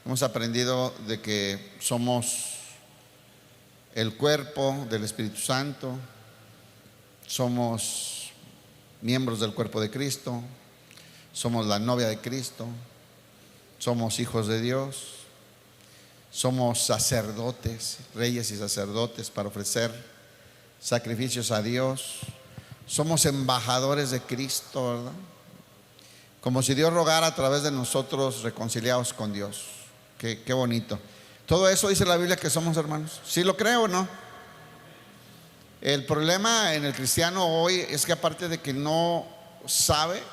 Hemos aprendido de que somos el cuerpo del Espíritu Santo, somos miembros del cuerpo de Cristo, somos la novia de Cristo, somos hijos de Dios, somos sacerdotes, reyes y sacerdotes para ofrecer sacrificios a Dios, somos embajadores de Cristo, ¿verdad? Como si Dios rogara a través de nosotros reconciliados con Dios. Qué bonito. Todo eso dice la Biblia que somos, hermanos. ¿Sí lo creo o no? El problema en el cristiano hoy es que aparte de que no sabe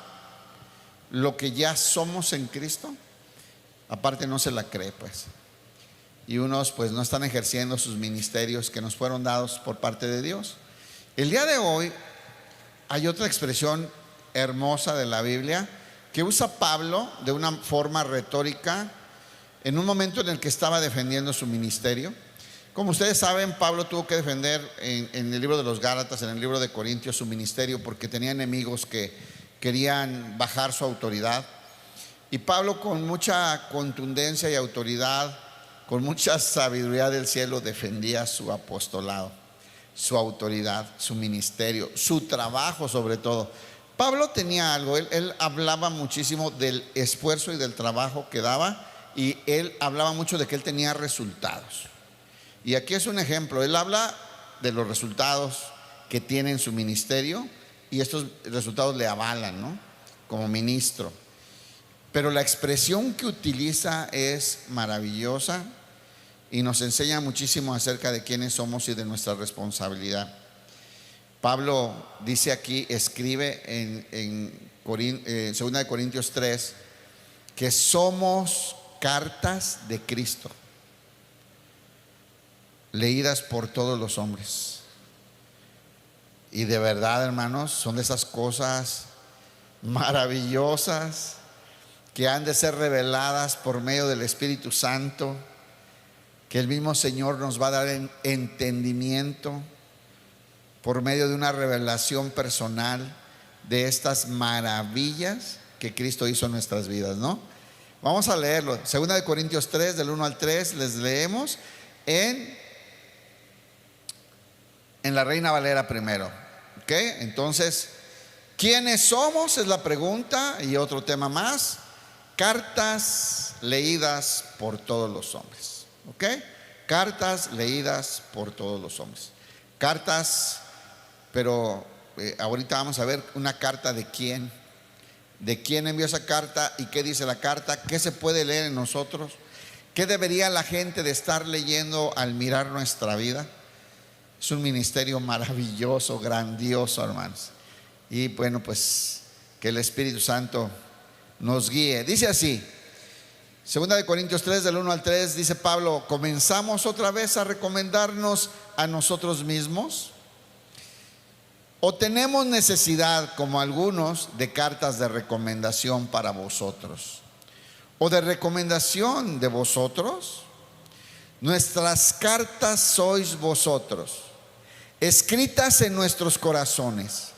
lo que ya somos en Cristo, aparte no se la cree, pues. Y unos pues no están ejerciendo sus ministerios que nos fueron dados por parte de Dios. El día de hoy hay otra expresión hermosa de la Biblia que usa Pablo de una forma retórica en un momento en el que estaba defendiendo su ministerio. Como ustedes saben, Pablo tuvo que defender en el libro de los Gálatas, en el libro de Corintios, su ministerio porque tenía enemigos que querían bajar su autoridad. Y Pablo, con mucha contundencia y autoridad, con mucha sabiduría del cielo, defendía su apostolado, su autoridad, su ministerio, su trabajo sobre todo. Pablo tenía algo, él hablaba muchísimo del esfuerzo y del trabajo que daba, y él hablaba mucho de que él tenía resultados. Y aquí es un ejemplo, él habla de los resultados que tiene en su ministerio y estos resultados le avalan, ¿no? Como ministro. Pero la expresión que utiliza es maravillosa y nos enseña muchísimo acerca de quiénes somos y de nuestra responsabilidad. Pablo dice aquí, escribe en 2 de Corintios 3, que somos cartas de Cristo, leídas por todos los hombres. Y de verdad, hermanos, son de esas cosas maravillosas que han de ser reveladas por medio del Espíritu Santo, que el mismo Señor nos va a dar entendimiento por medio de una revelación personal de estas maravillas que Cristo hizo en nuestras vidas, ¿no? Vamos a leerlo. 2 de Corintios 3, del 1 al 3, les leemos en la Reina Valera primero. ¿Ok? Entonces, ¿quiénes somos? Es la pregunta. Y otro tema más: cartas leídas por todos los hombres. ¿Ok? Cartas leídas por todos los hombres. Cartas, pero ahorita vamos a ver una carta de quién. ¿De quién envió esa carta y qué dice la carta? ¿Qué se puede leer en nosotros? ¿Qué debería la gente de estar leyendo al mirar nuestra vida? Es un ministerio maravilloso, grandioso, hermanos. Y bueno, pues que el Espíritu Santo nos guíe. Dice así, 2 de Corintios 3, del 1 al 3, dice Pablo: ¿comenzamos otra vez a recomendarnos a nosotros mismos? ¿O tenemos necesidad, como algunos, de cartas de recomendación para vosotros? ¿O de recomendación de vosotros? Nuestras cartas sois vosotros, escritas en nuestros corazones,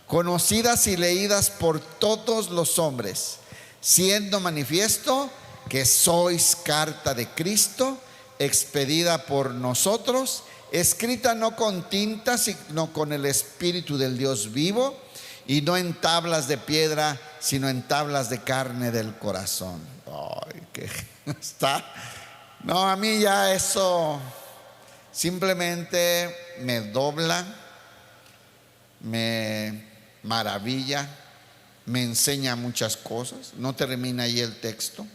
conocidas y leídas por todos los hombres, siendo manifiesto que sois carta de Cristo, expedida por nosotros, escrita no con tinta, sino con el Espíritu del Dios vivo, y no en tablas de piedra, sino en tablas de carne del corazón. Ay, que está. No, a mí ya eso simplemente me dobla, me maravilla, me enseña muchas cosas. No termina ahí el texto.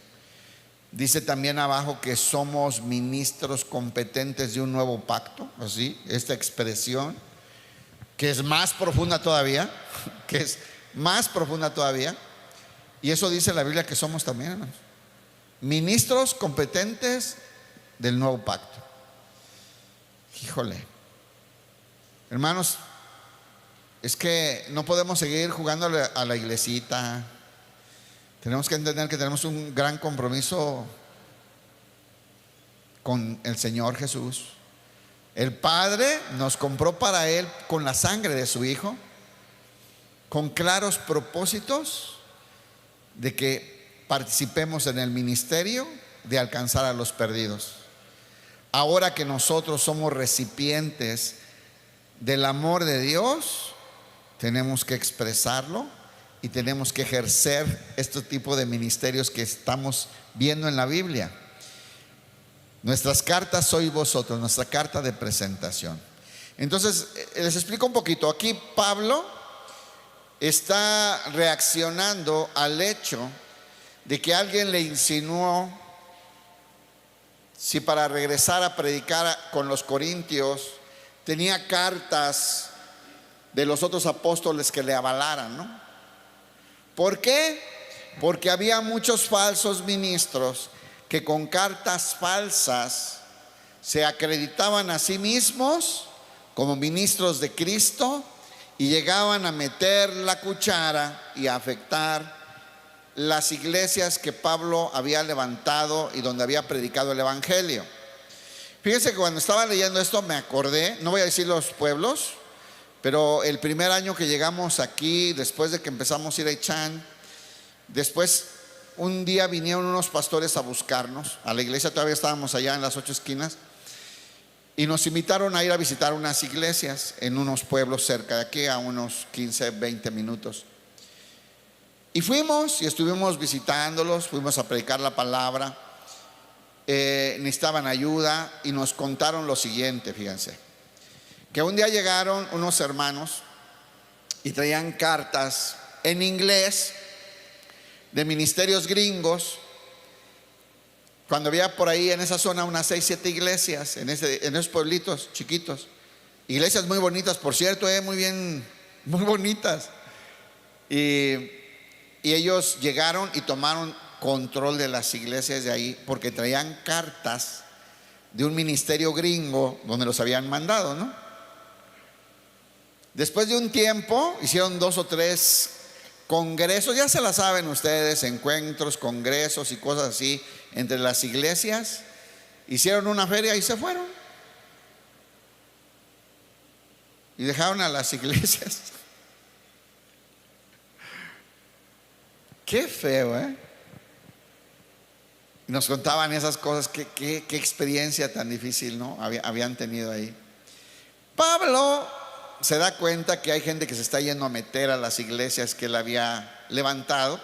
Dice también abajo que somos ministros competentes de un nuevo pacto, así, esta expresión, que es más profunda todavía, que es más profunda todavía. Y eso dice la Biblia que somos también, hermanos, ministros competentes del nuevo pacto. Híjole, hermanos, es que no podemos seguir jugando a la iglesita. Tenemos que entender que tenemos un gran compromiso con el Señor Jesús. El Padre nos compró para Él con la sangre de su Hijo, con claros propósitos de que participemos en el ministerio, de alcanzar a los perdidos. Ahora que nosotros somos recipientes del amor de Dios, tenemos que expresarlo y tenemos que ejercer este tipo de ministerios que estamos viendo en la Biblia. Nuestras cartas sois vosotros, nuestra carta de presentación. Entonces, les explico un poquito. Aquí Pablo está reaccionando al hecho de que alguien le insinuó si para regresar a predicar con los corintios tenía cartas de los otros apóstoles que le avalaran, ¿no? ¿Por qué? Porque había muchos falsos ministros que con cartas falsas se acreditaban a sí mismos como ministros de Cristo y llegaban a meter la cuchara y a afectar las iglesias que Pablo había levantado y donde había predicado el evangelio. Fíjense que cuando estaba leyendo esto me acordé, no voy a decir los pueblos, pero el primer año que llegamos aquí, después de que empezamos a ir a Ichan, después un día vinieron unos pastores a buscarnos a la iglesia, todavía estábamos allá en las 8 esquinas, y nos invitaron a ir a visitar unas iglesias en unos pueblos cerca de aquí, a unos 15, 20 minutos. Y fuimos y estuvimos visitándolos, fuimos a predicar la palabra. Necesitaban ayuda y nos contaron lo siguiente, fíjense, que un día llegaron unos hermanos y traían cartas en inglés de ministerios gringos, cuando había por ahí en esa zona unas 6, 7 iglesias, en esos pueblitos chiquitos, iglesias muy bonitas, por cierto, muy bien, muy bonitas. Y ellos llegaron y tomaron control de las iglesias de ahí porque traían cartas de un ministerio gringo donde los habían mandado, ¿no? Después de un tiempo hicieron 2 o 3 congresos, ya se la saben ustedes, encuentros, congresos y cosas así entre las iglesias. Hicieron una feria y se fueron y dejaron a las iglesias. Qué feo, ¿eh? Nos contaban esas cosas, qué experiencia tan difícil, ¿no? Habían tenido ahí. Pablo se da cuenta que hay gente que se está yendo a meter a las iglesias que él había levantado,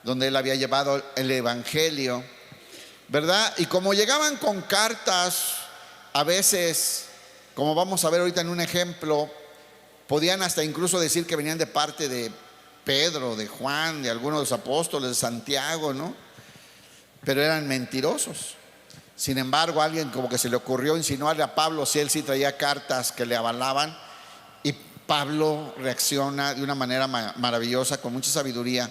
donde él había llevado el evangelio, ¿verdad? Y como llegaban con cartas, a veces, como vamos a ver ahorita en un ejemplo, podían hasta incluso decir que venían de parte de Pedro, de Juan, de algunos de los apóstoles, de Santiago, ¿no? Pero eran mentirosos. Sin embargo, alguien como que se le ocurrió insinuarle a Pablo si él sí traía cartas que le avalaban, y Pablo reacciona de una manera maravillosa, con mucha sabiduría,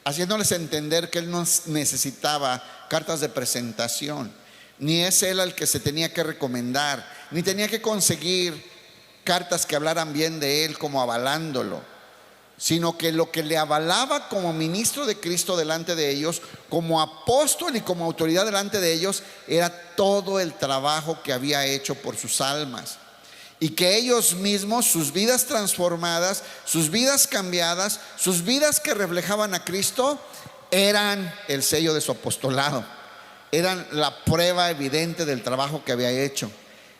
haciéndoles entender que él no necesitaba cartas de presentación, ni es él al que se tenía que recomendar, ni tenía que conseguir cartas que hablaran bien de él como avalándolo, sino que lo que le avalaba como ministro de Cristo delante de ellos, como apóstol y como autoridad delante de ellos, era todo el trabajo que había hecho por sus almas, y que ellos mismos, sus vidas transformadas, sus vidas cambiadas, sus vidas que reflejaban a Cristo, eran el sello de su apostolado, eran la prueba evidente del trabajo que había hecho.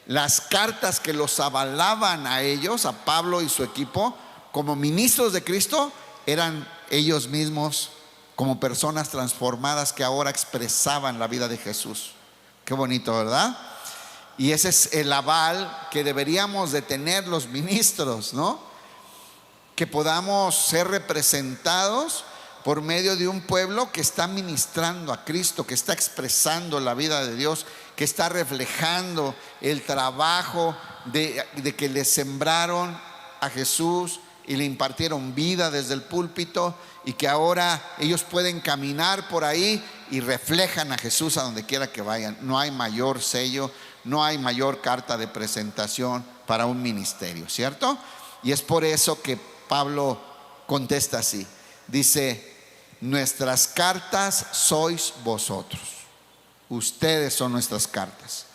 Las cartas que los avalaban a ellos, a Pablo y su equipo, como ministros de Cristo, eran ellos mismos como personas transformadas que ahora expresaban la vida de Jesús. Qué bonito, ¿verdad? Y ese es el aval que deberíamos de tener los ministros, ¿no? Que podamos ser representados por medio de un pueblo que está ministrando a Cristo, que está expresando la vida de Dios, que está reflejando el trabajo de que le sembraron a Jesús y le impartieron vida desde el púlpito, y que ahora ellos pueden caminar por ahí y reflejan a Jesús a donde quiera que vayan. No hay mayor sello, no hay mayor carta de presentación para un ministerio, ¿cierto? Y es por eso que Pablo contesta así, dice: nuestras cartas sois vosotros, ustedes son nuestras cartas,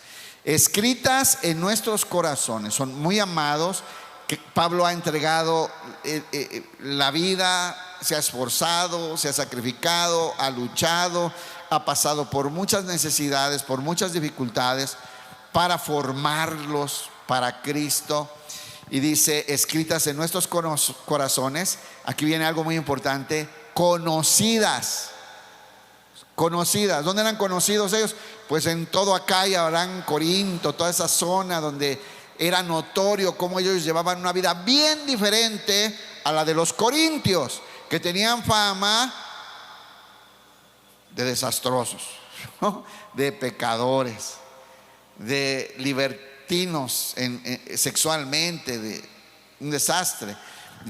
escritas en nuestros corazones. Son muy amados, que Pablo ha entregado la vida, se ha esforzado, se ha sacrificado, ha luchado, ha pasado por muchas necesidades, por muchas dificultades, para formarlos para Cristo. Y dice, escritas en nuestros corazones, aquí viene algo muy importante, conocidas. Conocidas. ¿Dónde eran conocidos ellos? Pues en todo Acaya, Abraham, Corinto, toda esa zona donde era notorio cómo ellos llevaban una vida bien diferente a la de los corintios, que tenían fama de desastrosos, ¿no? De pecadores, de libertinos sexualmente, de un desastre.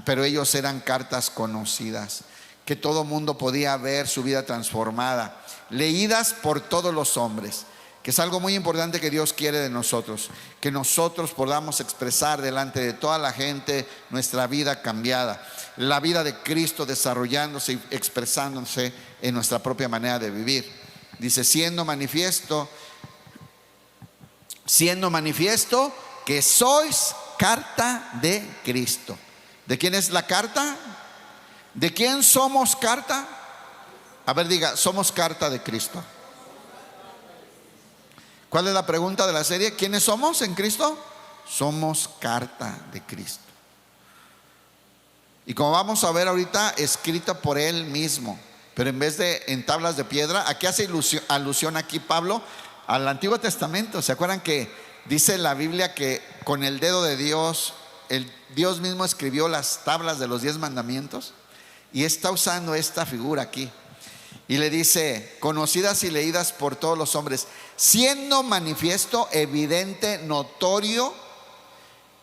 Pero ellos eran cartas conocidas, que todo mundo podía ver su vida transformada, leídas por todos los hombres, que es algo muy importante que Dios quiere de nosotros, que nosotros podamos expresar delante de toda la gente nuestra vida cambiada, la vida de Cristo desarrollándose y expresándose en nuestra propia manera de vivir. Dice, siendo manifiesto que sois carta de Cristo. ¿De quién es la carta? ¿De quién somos carta? A ver, diga, somos carta de Cristo. ¿Cuál es la pregunta de la serie? ¿Quiénes somos en Cristo? Somos carta de Cristo. Y como vamos a ver ahorita, escrita por Él mismo, pero en vez de en tablas de piedra. Aquí hace alusión aquí Pablo al Antiguo Testamento. ¿Se acuerdan que dice la Biblia que con el dedo de Dios, Dios mismo escribió las tablas de los 10 mandamientos? Y está usando esta figura aquí. Y le dice, conocidas y leídas por todos los hombres, siendo manifiesto, evidente, notorio,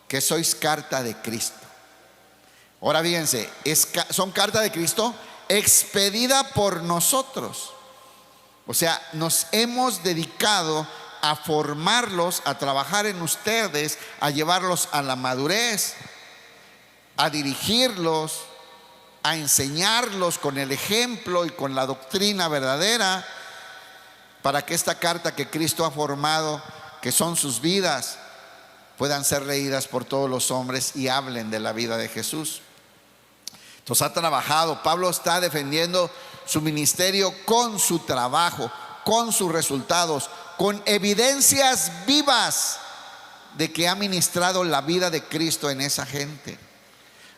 que sois carta de Cristo. Ahora fíjense, son carta de Cristo expedida por nosotros. O sea, nos hemos dedicado a formarlos, a trabajar en ustedes, a llevarlos a la madurez, a dirigirlos, a enseñarlos con el ejemplo y con la doctrina verdadera, para que esta carta que Cristo ha formado, que son sus vidas, puedan ser leídas por todos los hombres y hablen de la vida de Jesús. Entonces ha trabajado. Pablo está defendiendo su ministerio con su trabajo, con sus resultados, con evidencias vivas de que ha ministrado la vida de Cristo en esa gente.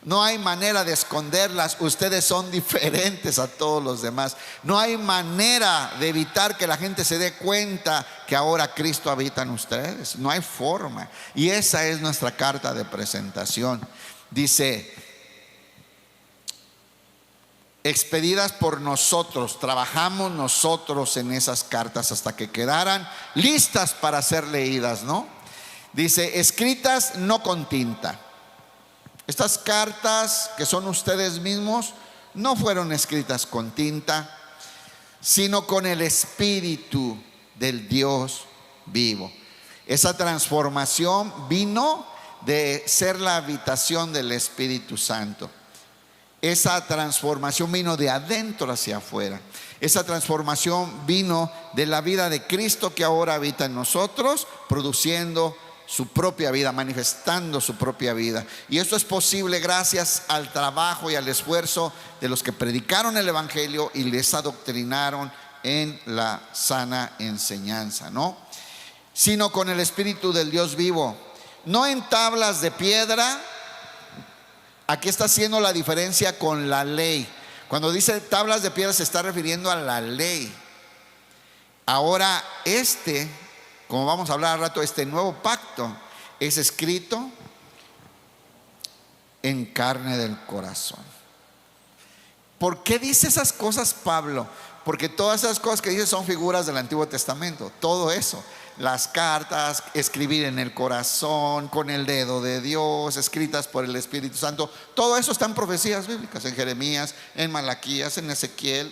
No hay manera de esconderlas. Ustedes son diferentes a todos los demás. No hay manera de evitar que la gente se dé cuenta que ahora Cristo habita en ustedes. No hay forma. Y esa es nuestra carta de presentación. Dice, expedidas por nosotros. Trabajamos nosotros en esas cartas hasta que quedaran listas para ser leídas, ¿no? Dice, escritas no con tinta. Estas cartas que son ustedes mismos no fueron escritas con tinta, sino con el Espíritu del Dios vivo. Esa transformación vino de ser la habitación del Espíritu Santo. Esa transformación vino de adentro hacia afuera. Esa transformación vino de la vida de Cristo que ahora habita en nosotros, produciendo su propia vida, manifestando su propia vida. Y esto es posible gracias al trabajo y al esfuerzo de los que predicaron el Evangelio y les adoctrinaron en la sana enseñanza, ¿no? Sino con el Espíritu del Dios vivo, no en tablas de piedra. Aquí está haciendo la diferencia con la ley. Cuando dice tablas de piedra se está refiriendo a la ley. Ahora como vamos a hablar al rato, este nuevo pacto es escrito en carne del corazón. ¿Por qué dice esas cosas Pablo? Porque todas esas cosas que dice son figuras del Antiguo Testamento. Todo eso, las cartas, escribir en el corazón, con el dedo de Dios, escritas por el Espíritu Santo, todo eso está en profecías bíblicas, en Jeremías, en Malaquías, en Ezequiel.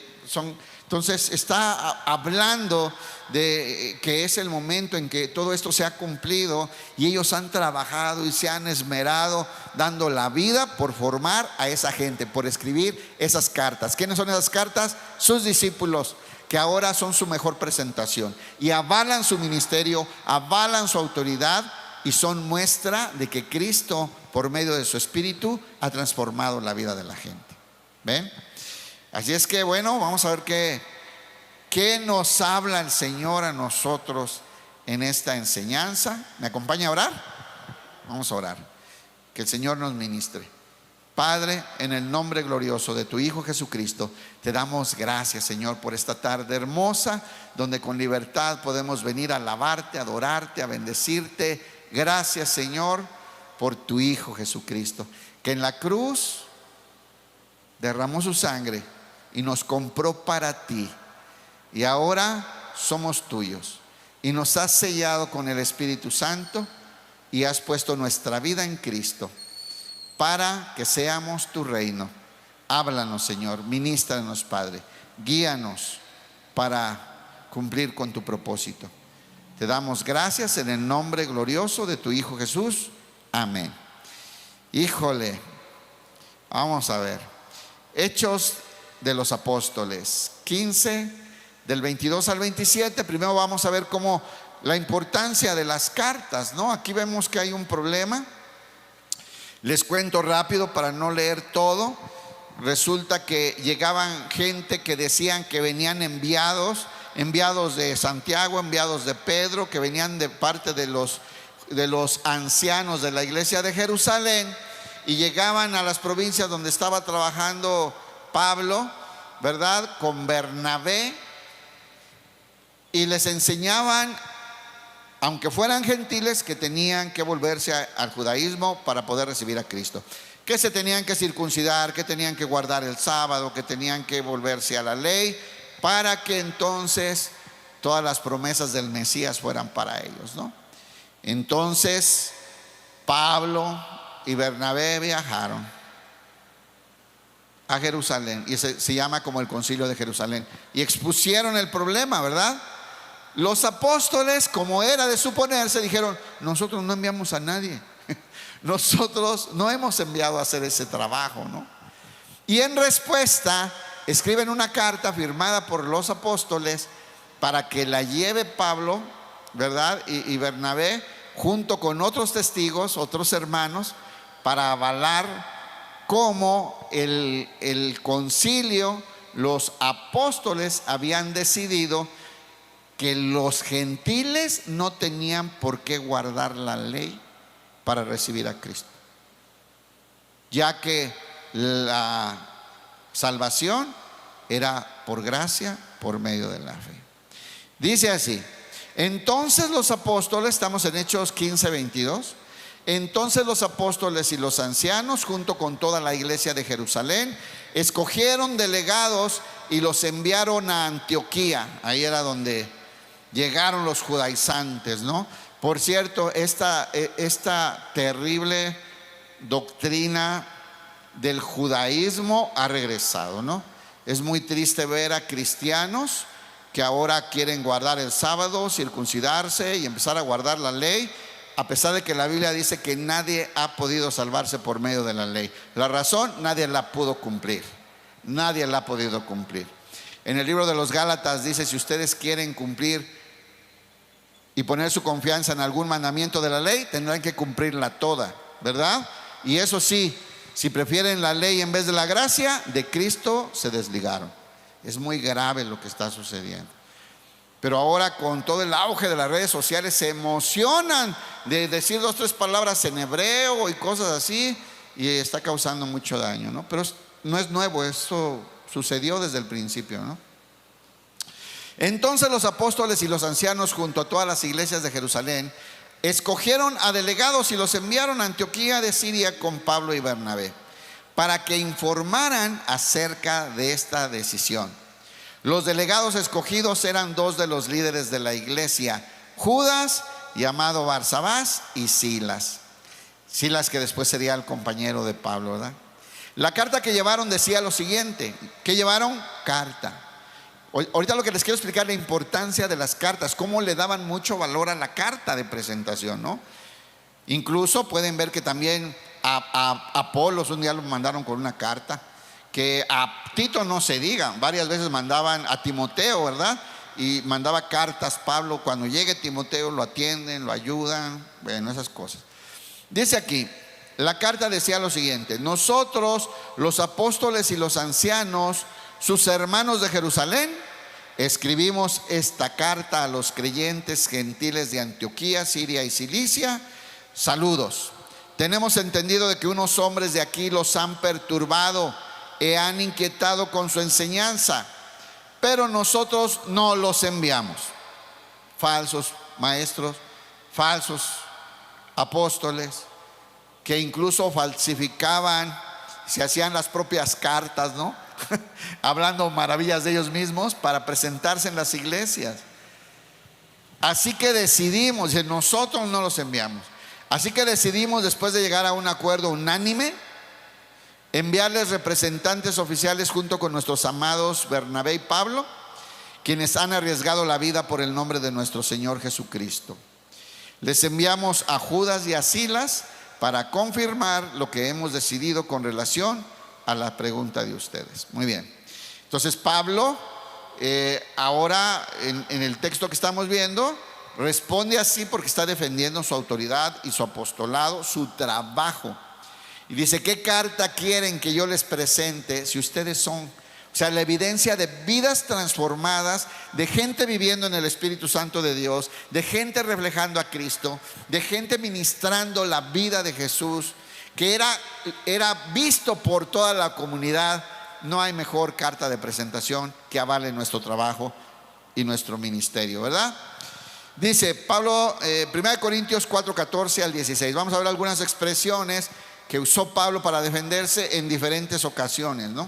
Entonces está hablando de que es el momento en que todo esto se ha cumplido, y ellos han trabajado y se han esmerado dando la vida por formar a esa gente, por escribir esas cartas. ¿Quiénes son esas cartas? Sus discípulos, que ahora son su mejor presentación y avalan su ministerio, avalan su autoridad, y son muestra de que Cristo, por medio de su Espíritu, ha transformado la vida de la gente. ¿Ven? Así es que bueno, vamos a ver qué ¿Qué nos habla el Señor a nosotros en esta enseñanza? ¿Me acompaña a orar? Vamos a orar. Que el Señor nos ministre. Padre, en el nombre glorioso de tu Hijo Jesucristo, te damos gracias, Señor, por esta tarde hermosa, donde con libertad podemos venir a alabarte, a adorarte, a bendecirte. Gracias, Señor, por tu Hijo Jesucristo, que en la cruz derramó su sangre y nos compró para ti. Y ahora somos tuyos. Y nos has sellado con el Espíritu Santo y has puesto nuestra vida en Cristo para que seamos tu reino. Háblanos, Señor, ministranos, Padre, guíanos para cumplir con tu propósito. Te damos gracias en el nombre glorioso de tu Hijo Jesús. Amén. Híjole, vamos a ver. Hechos de los Apóstoles 15, del 22 al 27. Primero vamos a ver cómo la importancia de las cartas, ¿no? Aquí vemos que hay un problema. Les cuento rápido para no leer todo. Resulta que llegaban gente que decían que venían enviados de Santiago, enviados de Pedro, que venían de parte de los ancianos de la iglesia de Jerusalén, y llegaban a las provincias donde estaba trabajando Pablo, ¿verdad?, con Bernabé, y les enseñaban, aunque fueran gentiles, que tenían que volverse al judaísmo para poder recibir a Cristo, que se tenían que circuncidar, que tenían que guardar el sábado, que tenían que volverse a la ley, para que entonces todas las promesas del Mesías fueran para ellos, ¿no? Entonces Pablo y Bernabé viajaron a Jerusalén, y se llama como el Concilio de Jerusalén, y expusieron el problema, ¿verdad? Los apóstoles, como era de suponerse, dijeron: nosotros no enviamos a nadie, nosotros no hemos enviado a hacer ese trabajo, ¿no? Y en respuesta escriben una carta firmada por los apóstoles para que la lleve Pablo, ¿verdad?, y Bernabé, junto con otros testigos, otros hermanos, para avalar cómo el concilio, los apóstoles habían decidido que los gentiles no tenían por qué guardar la ley para recibir a Cristo, ya que la salvación era por gracia, por medio de la fe. Dice así: entonces los apóstoles, estamos en Hechos 15, 22. Entonces los apóstoles y los ancianos, junto con toda la iglesia de Jerusalén, escogieron delegados y los enviaron a Antioquía. Ahí era donde llegaron los judaizantes, ¿no? Por cierto, esta terrible doctrina del judaísmo ha regresado, ¿no? Es muy triste ver a cristianos que ahora quieren guardar el sábado, circuncidarse y empezar a guardar la ley, a pesar de que la Biblia dice que nadie ha podido salvarse por medio de la ley. La razón: nadie la pudo cumplir. Nadie la ha podido cumplir. En el libro de los Gálatas dice: si ustedes quieren cumplir y poner su confianza en algún mandamiento de la ley, tendrán que cumplirla toda, ¿verdad? Y eso sí, si prefieren la ley en vez de la gracia, de Cristo se desligaron. Es muy grave lo que está sucediendo. Pero ahora, con todo el auge de las redes sociales, se emocionan de decir 2 o 3 palabras en hebreo y cosas así, y está causando mucho daño, ¿no? Pero no es nuevo, eso sucedió desde el principio, ¿no? Entonces los apóstoles y los ancianos, junto a todas las iglesias de Jerusalén, escogieron a delegados y los enviaron a Antioquía de Siria con Pablo y Bernabé, para que informaran acerca de esta decisión. Los delegados escogidos eran 2 de los líderes de la iglesia: Judas, llamado Barsabás, y Silas, que después sería el compañero de Pablo, ¿verdad? La carta que llevaron decía lo siguiente. ¿Qué llevaron? Carta. Ahorita lo que les quiero explicar, la importancia de las cartas, cómo le daban mucho valor a la carta de presentación, ¿no? Incluso pueden ver que también a Apolos un día lo mandaron con una carta, que a Tito no se diga, varias veces mandaban a Timoteo, ¿verdad? Y mandaba cartas Pablo: cuando llegue Timoteo lo atienden, lo ayudan, bueno, esas cosas. Dice aquí, la carta decía lo siguiente: nosotros, los apóstoles y los ancianos, sus hermanos de Jerusalén, escribimos esta carta a los creyentes gentiles de Antioquía, Siria y Cilicia. Saludos. Tenemos entendido de que unos hombres de aquí los han perturbado y han inquietado con su enseñanza, pero nosotros no los enviamos. Falsos maestros, falsos apóstoles, que incluso falsificaban, se hacían las propias cartas, ¿no? Hablando maravillas de ellos mismos para presentarse en las iglesias. Así que decidimos, nosotros no los enviamos. Así que decidimos, después de llegar a un acuerdo unánime, enviarles representantes oficiales junto con nuestros amados Bernabé y Pablo, quienes han arriesgado la vida por el nombre de nuestro Señor Jesucristo. Les enviamos a Judas y a Silas para confirmar lo que hemos decidido con relación a la pregunta de ustedes. Muy bien. Entonces Pablo, ahora en el texto que estamos viendo, responde así porque está defendiendo su autoridad y su apostolado, su trabajo. Y dice: ¿qué carta quieren que yo les presente si ustedes son, o sea, la evidencia de vidas transformadas, de gente viviendo en el Espíritu Santo de Dios, de gente reflejando a Cristo, de gente ministrando la vida de Jesús, que era visto por toda la comunidad? No hay mejor carta de presentación que avale nuestro trabajo y nuestro ministerio, ¿verdad? Dice Pablo, 1 Corintios 4, 14 al 16. Vamos a ver algunas expresiones que usó Pablo para defenderse en diferentes ocasiones, ¿no?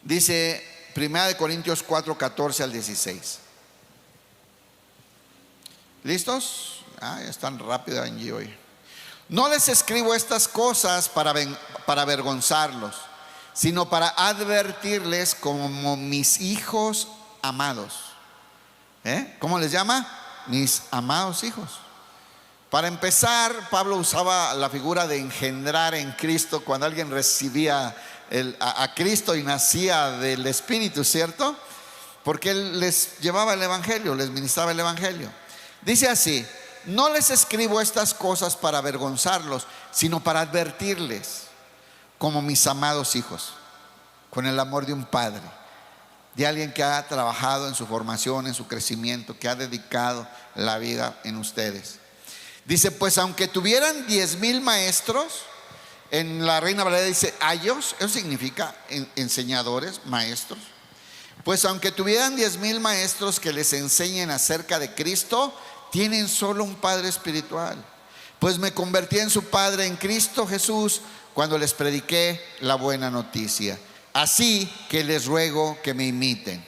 Dice 1 Corintios 4, 14 al 16. ¿Listos? Ya están rápido Angie hoy. No les escribo estas cosas para avergonzarlos, sino para advertirles como mis hijos amados. ¿Cómo les llama? Mis amados hijos. Para empezar, Pablo usaba la figura de engendrar en Cristo cuando alguien recibía a Cristo y nacía del Espíritu, ¿cierto? Porque él les llevaba el Evangelio, les ministraba el Evangelio. Dice así: no les escribo estas cosas para avergonzarlos, sino para advertirles como mis amados hijos, con el amor de un padre, de alguien que ha trabajado en su formación, en su crecimiento, que ha dedicado la vida en ustedes. Dice: pues aunque tuvieran 10,000 maestros, en la Reina Valera dice ayos, eso significa enseñadores, maestros. Pues aunque tuvieran 10,000 maestros que les enseñen acerca de Cristo, tienen solo un padre espiritual. Pues me convertí en su padre en Cristo Jesús cuando les prediqué la buena noticia. Así que les ruego que me imiten,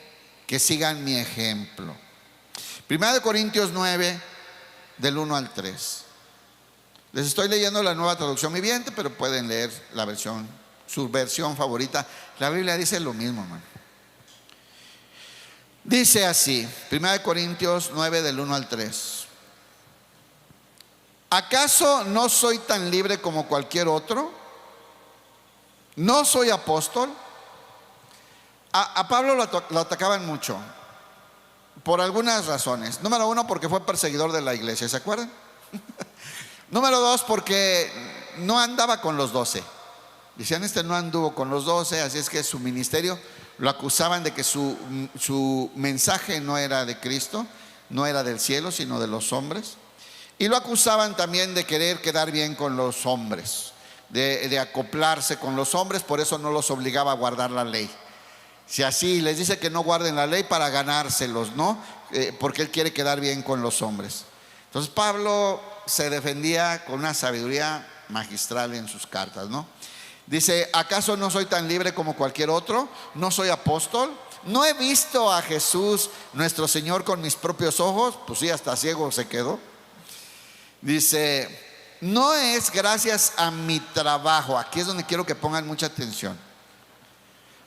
que sigan mi ejemplo. 1 Corintios 9, del 1 al 3. Les estoy leyendo la Nueva Traducción Viviente, pero pueden leer la versión, su versión favorita. La Biblia dice lo mismo, hermano. Dice así, 1 Corintios 9, del 1 al 3. ¿Acaso no soy tan libre como cualquier otro? ¿No soy apóstol? A Pablo lo atacaban mucho por algunas razones. Número 1, porque fue perseguidor de la iglesia, ¿se acuerdan? Número 2, porque no andaba con los 12. Decían: este no anduvo con los 12, así es que su ministerio lo acusaban de que su mensaje no era de Cristo, no era del cielo, sino de los hombres. Y lo acusaban también de querer quedar bien con los hombres, de acoplarse con los hombres, por eso no los obligaba a guardar la ley. Si así les dice que no guarden la ley para ganárselos, ¿no? Porque él quiere quedar bien con los hombres. Entonces Pablo se defendía con una sabiduría magistral en sus cartas, ¿no? Dice: ¿acaso no soy tan libre como cualquier otro? ¿No soy apóstol? ¿No he visto a Jesús nuestro Señor con mis propios ojos? Pues sí, hasta ciego se quedó. Dice: no es gracias a mi trabajo. Aquí es donde quiero que pongan mucha atención.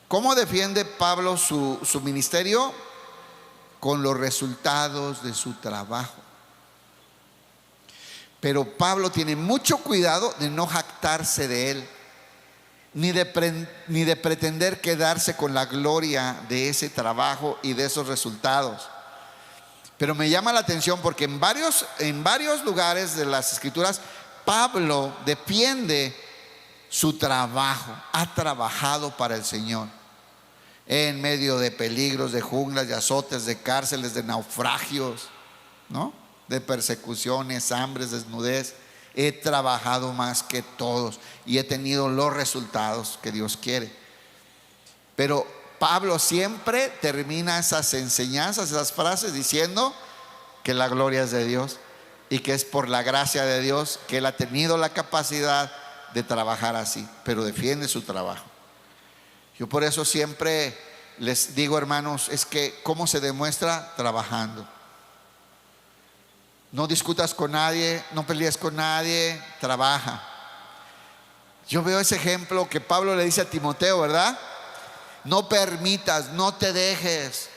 ¿Cómo defiende Pablo su ministerio? Con los resultados de su trabajo. Pero Pablo tiene mucho cuidado de no jactarse de él, ni de pretender quedarse con la gloria de ese trabajo y de esos resultados. Pero me llama la atención porque en varios lugares de las Escrituras Pablo defiende su trabajo, ha trabajado para el Señor. en medio de peligros, de junglas, de azotes, de cárceles, de naufragios, ¿no? De persecuciones, hambres, desnudez. He trabajado más que todos y he tenido los resultados que Dios quiere. Pero Pablo siempre termina esas enseñanzas, esas frases diciendo que la gloria es de Dios y que es por la gracia de Dios que él ha tenido la capacidad de trabajar así, pero defiende su trabajo. Yo por eso siempre les digo, hermanos, es que ¿cómo se demuestra? Trabajando. No discutas con nadie, no pelees con nadie, trabaja. Yo veo ese ejemplo que Pablo le dice a Timoteo, ¿verdad? No permitas, no te dejes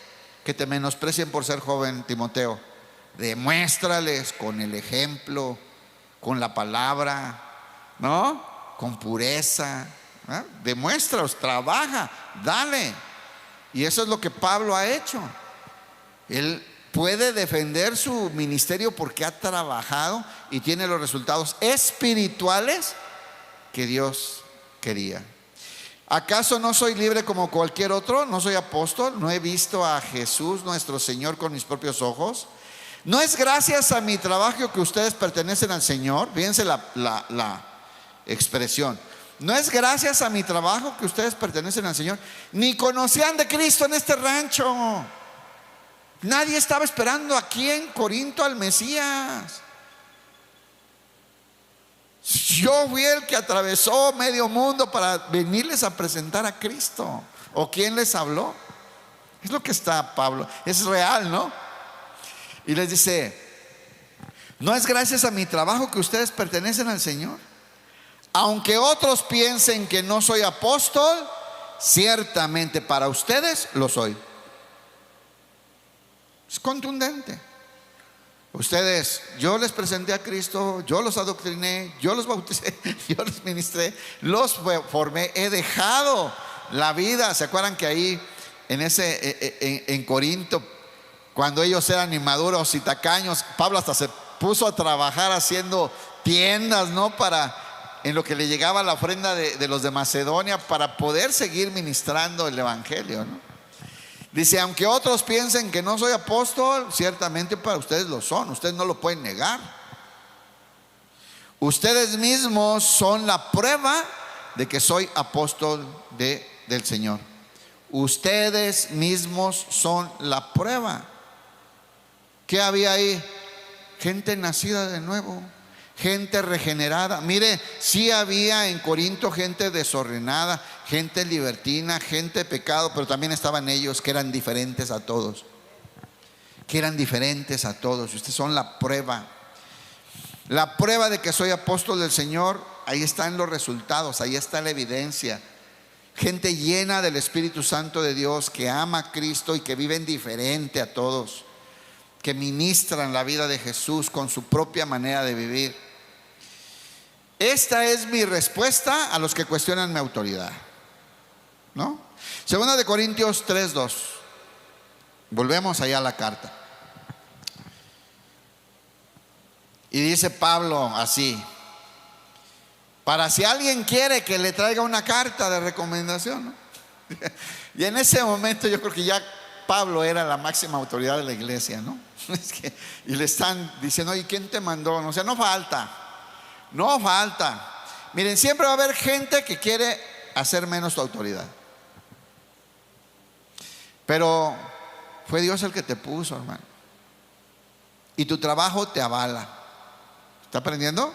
que te menosprecien por ser joven, Timoteo. Demuéstrales con el ejemplo, con la palabra, ¿no? Con pureza, ¿eh? Demuéstralos, trabaja, dale. Y eso es lo que Pablo ha hecho. Él puede defender su ministerio porque ha trabajado y tiene los resultados espirituales que Dios quería. ¿Acaso no soy libre como cualquier otro? ¿No soy apóstol? ¿No he visto a Jesús nuestro Señor con mis propios ojos? ¿No es gracias a mi trabajo que ustedes pertenecen al Señor? Fíjense la expresión. No es gracias a mi trabajo que ustedes pertenecen al Señor. Ni conocían de Cristo en este rancho. Nadie estaba esperando aquí en Corinto al Mesías. Yo fui el que atravesó medio mundo para venirles a presentar a Cristo. ¿O quién les habló? Es lo que está Pablo. Es real, ¿no? Y les dice: no es gracias a mi trabajo que ustedes pertenecen al Señor. Aunque otros piensen que no soy apóstol, ciertamente para ustedes lo soy. Es contundente. Ustedes, yo les presenté a Cristo, yo los adoctriné, yo los bauticé, yo los ministré, los formé, he dejado la vida. ¿Se acuerdan que ahí en Corinto, cuando ellos eran inmaduros y tacaños, Pablo hasta se puso a trabajar haciendo tiendas, ¿no? En lo que le llegaba la ofrenda de los de Macedonia, para poder seguir ministrando el evangelio, ¿no? Dice: aunque otros piensen que no soy apóstol, ciertamente para ustedes lo son. Ustedes no lo pueden negar. Ustedes mismos son la prueba de que soy apóstol del Señor. Ustedes mismos son la prueba. ¿Qué había ahí? Gente nacida de nuevo, gente regenerada. Mire, sí había en Corinto gente desordenada, gente libertina, gente de pecado, pero también estaban ellos que eran diferentes a todos. Que eran diferentes a todos. Ustedes son la prueba. La prueba de que soy apóstol del Señor. Ahí están los resultados, ahí está la evidencia. Gente llena del Espíritu Santo de Dios, que ama a Cristo y que viven diferente a todos, que ministran la vida de Jesús con su propia manera de vivir. Esta es mi respuesta a los que cuestionan mi autoridad, ¿no? Segunda de Corintios 3:2. Volvemos allá a la carta. Y dice Pablo así: para si alguien quiere que le traiga una carta de recomendación, ¿no? Y en ese momento yo creo que ya Pablo era la máxima autoridad de la iglesia, ¿no? Y le están diciendo: ¿y quién te mandó? O sea, no falta. No falta. Miren, siempre va a haber gente que quiere hacer menos tu autoridad. Pero fue Dios el que te puso, hermano. Y tu trabajo te avala. ¿Está aprendiendo?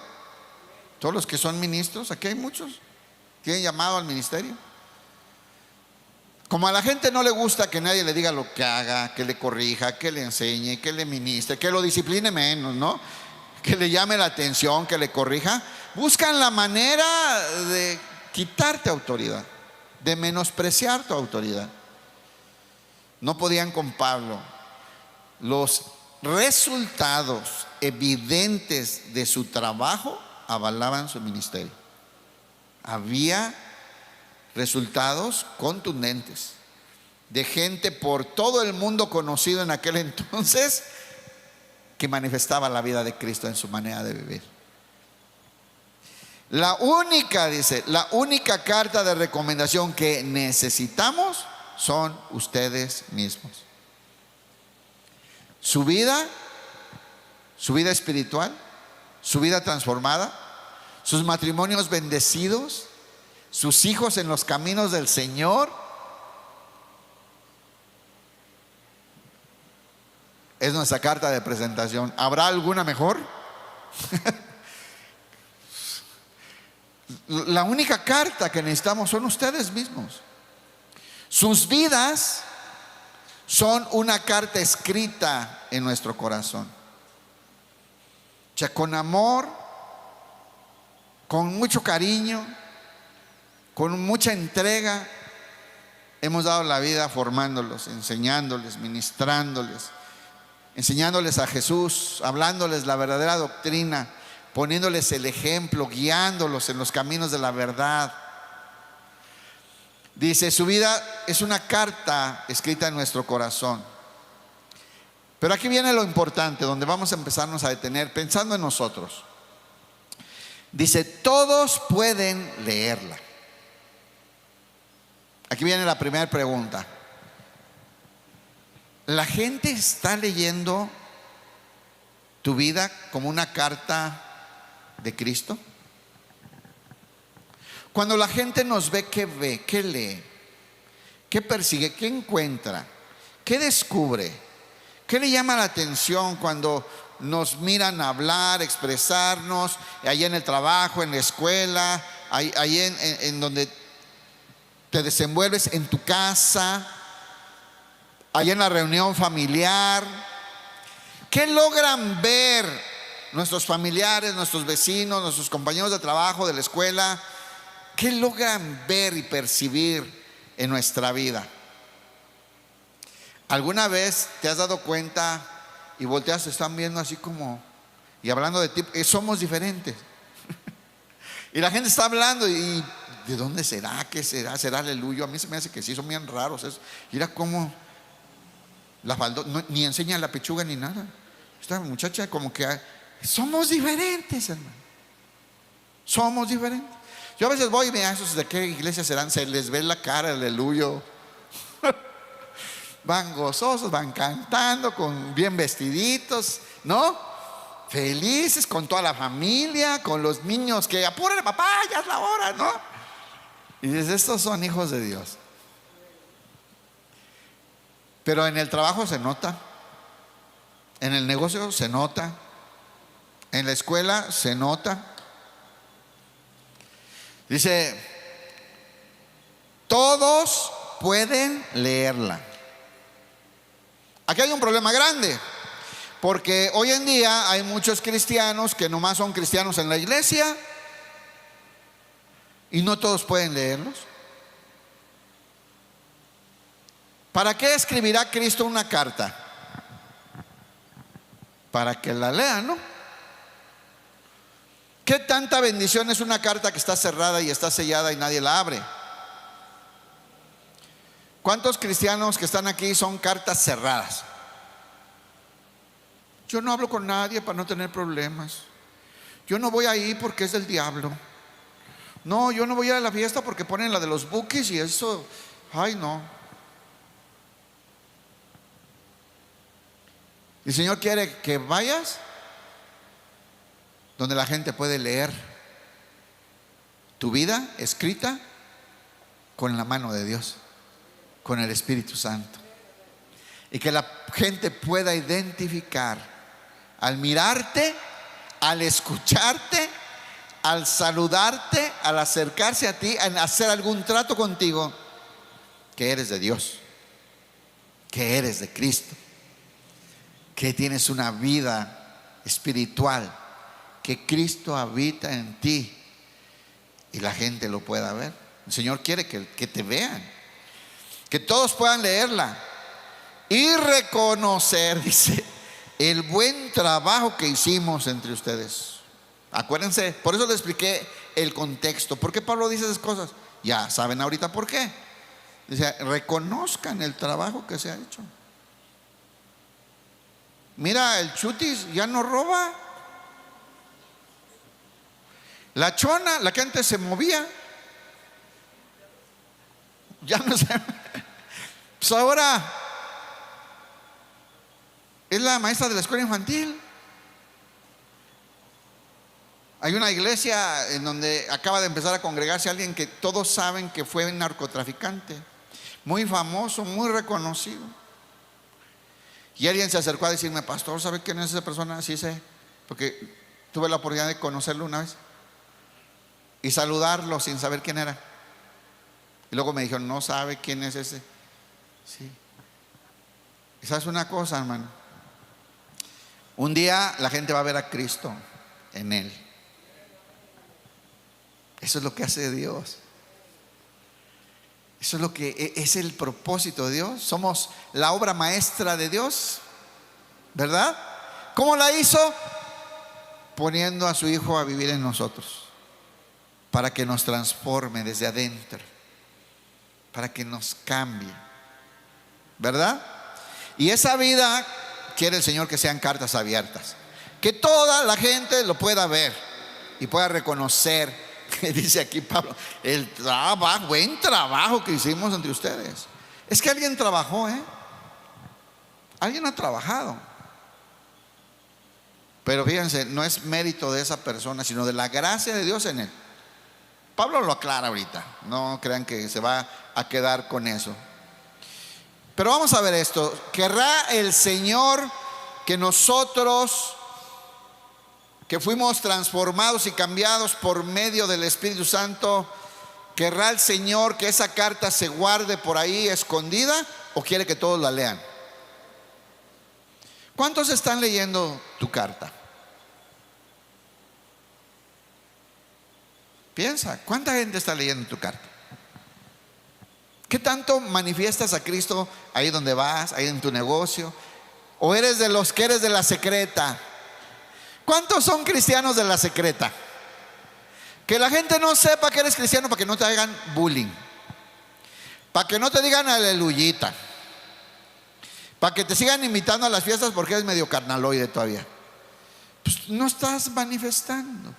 Todos los que son ministros, aquí hay muchos, tienen llamado al ministerio. Como a la gente no le gusta que nadie le diga lo que haga, que le corrija, que le enseñe, que le ministre, que lo discipline menos, ¿no? Que le llame la atención, que le corrija. Buscan la manera de quitarte autoridad, de menospreciar tu autoridad. No podían con Pablo. Los resultados evidentes de su trabajo avalaban su ministerio. Había resultados contundentes de gente por todo el mundo conocido en aquel entonces, que manifestaba la vida de Cristo en su manera de vivir. La única carta de recomendación que necesitamos son ustedes mismos. Su vida espiritual, su vida transformada, sus matrimonios bendecidos, sus hijos en los caminos del Señor, es nuestra carta de presentación. ¿Habrá alguna mejor? La única carta que necesitamos son ustedes mismos. Sus vidas son una carta escrita en nuestro corazón. O sea, con amor, con mucho cariño, con mucha entrega, hemos dado la vida formándolos, enseñándoles, ministrándoles, enseñándoles a Jesús, hablándoles la verdadera doctrina, poniéndoles el ejemplo, guiándolos en los caminos de la verdad. Dice, su vida es una carta escrita en nuestro corazón. Pero aquí viene lo importante, donde vamos a empezarnos a detener, pensando en nosotros. Dice, todos pueden leerla. Aquí viene la primera pregunta. ¿La gente está leyendo tu vida como una carta de Cristo? Cuando la gente nos ve, ¿qué ve? ¿Qué lee? ¿Qué persigue? ¿Qué encuentra? ¿Qué descubre? ¿Qué le llama la atención cuando nos miran hablar, expresarnos, ahí en el trabajo, en la escuela, ahí en donde te desenvuelves, en tu casa, ahí en la reunión familiar? ¿Qué logran ver nuestros familiares, nuestros vecinos, nuestros compañeros de trabajo, de la escuela? ¿Qué logran ver y percibir en nuestra vida? ¿Alguna vez te has dado cuenta y volteas, te están viendo así como, y hablando de ti, somos diferentes? Y la gente está hablando y ¿de dónde será? ¿Qué será? ¿Será aleluya? A mí se me hace que sí, son bien raros. Mira cómo la falda, ni enseña la pechuga ni nada. Esta muchacha como que somos diferentes, hermano. Somos diferentes. Yo a veces voy y veo, esos de qué iglesia serán, se les ve la cara, aleluya. Van gozosos, van cantando, bien vestiditos, ¿no? Felices, con toda la familia, con los niños que apuren, papá, ya es la hora, ¿no? Y dices, estos son hijos de Dios. Pero en el trabajo se nota, en el negocio se nota, en la escuela se nota. Dice, todos pueden leerla. Aquí hay un problema grande, porque hoy en día hay muchos cristianos que nomás son cristianos en la iglesia y no todos pueden leerlos. ¿Para qué escribirá Cristo una carta? Para que la lean, ¿no? ¿Qué tanta bendición es una carta que está cerrada y está sellada y nadie la abre? ¿Cuántos cristianos que están aquí son cartas cerradas? Yo no hablo con nadie para no tener problemas. Yo no voy ahí porque es del diablo. No, yo no voy a ir a la fiesta porque ponen la de los bookies y eso. Ay, no. El Señor quiere que vayas donde la gente puede leer tu vida escrita con la mano de Dios, con el Espíritu Santo, y que la gente pueda identificar al mirarte, al escucharte, al saludarte, al acercarse a ti, al hacer algún trato contigo, que eres de Dios, que eres de Cristo, que tienes una vida espiritual, que Cristo habita en ti y la gente lo pueda ver. El Señor quiere que te vean, que todos puedan leerla y reconocer, dice, el buen trabajo que hicimos entre ustedes. Acuérdense, por eso les expliqué el contexto. ¿Por qué Pablo dice esas cosas? Ya saben ahorita por qué. Dice, reconozcan el trabajo que se ha hecho. Mira, el Chutis ya no roba. La Chona, la que antes se movía, ya no se, Pues ahora es la maestra de la escuela infantil. Hay una iglesia en donde acaba de empezar a congregarse alguien que todos saben que fue un narcotraficante, muy famoso, muy reconocido. Y alguien se acercó a decirme: pastor, ¿sabe quién es esa persona? Sí sé, porque tuve la oportunidad de conocerlo una vez y saludarlo sin saber quién era. Y luego me dijeron: ¿no sabe quién es ese? Sí. ¿Y sabes una cosa, hermano? Un día la gente va a ver a Cristo en él. Eso es lo que hace Dios. Eso es lo que es el propósito de Dios. Somos la obra maestra de Dios, ¿verdad? ¿Cómo la hizo? Poniendo a su Hijo a vivir en nosotros, para que nos transforme desde adentro, para que nos cambie, ¿verdad? Y esa vida quiere el Señor que sean cartas abiertas, que toda la gente lo pueda ver y pueda reconocer. Dice aquí Pablo: el trabajo, buen trabajo que hicimos entre ustedes. Es que alguien trabajó, alguien ha trabajado. Pero fíjense, no es mérito de esa persona, sino de la gracia de Dios en él. Pablo lo aclara ahorita, no crean que se va a quedar con eso. Pero vamos a ver esto. ¿Querrá el Señor que nosotros, que fuimos transformados y cambiados por medio del Espíritu Santo, querrá el Señor que esa carta se guarde por ahí escondida, o quiere que todos la lean? ¿Cuántos están leyendo tu carta? Piensa, ¿cuánta gente está leyendo tu carta? ¿Qué tanto manifiestas a Cristo ahí donde vas, ahí en tu negocio? ¿O eres de los que eres de la secreta? ¿Cuántos son cristianos de la secreta? Que la gente no sepa que eres cristiano, para que no te hagan bullying, para que no te digan aleluyita, para que te sigan invitando a las fiestas porque eres medio carnaloide todavía. Pues no estás manifestando,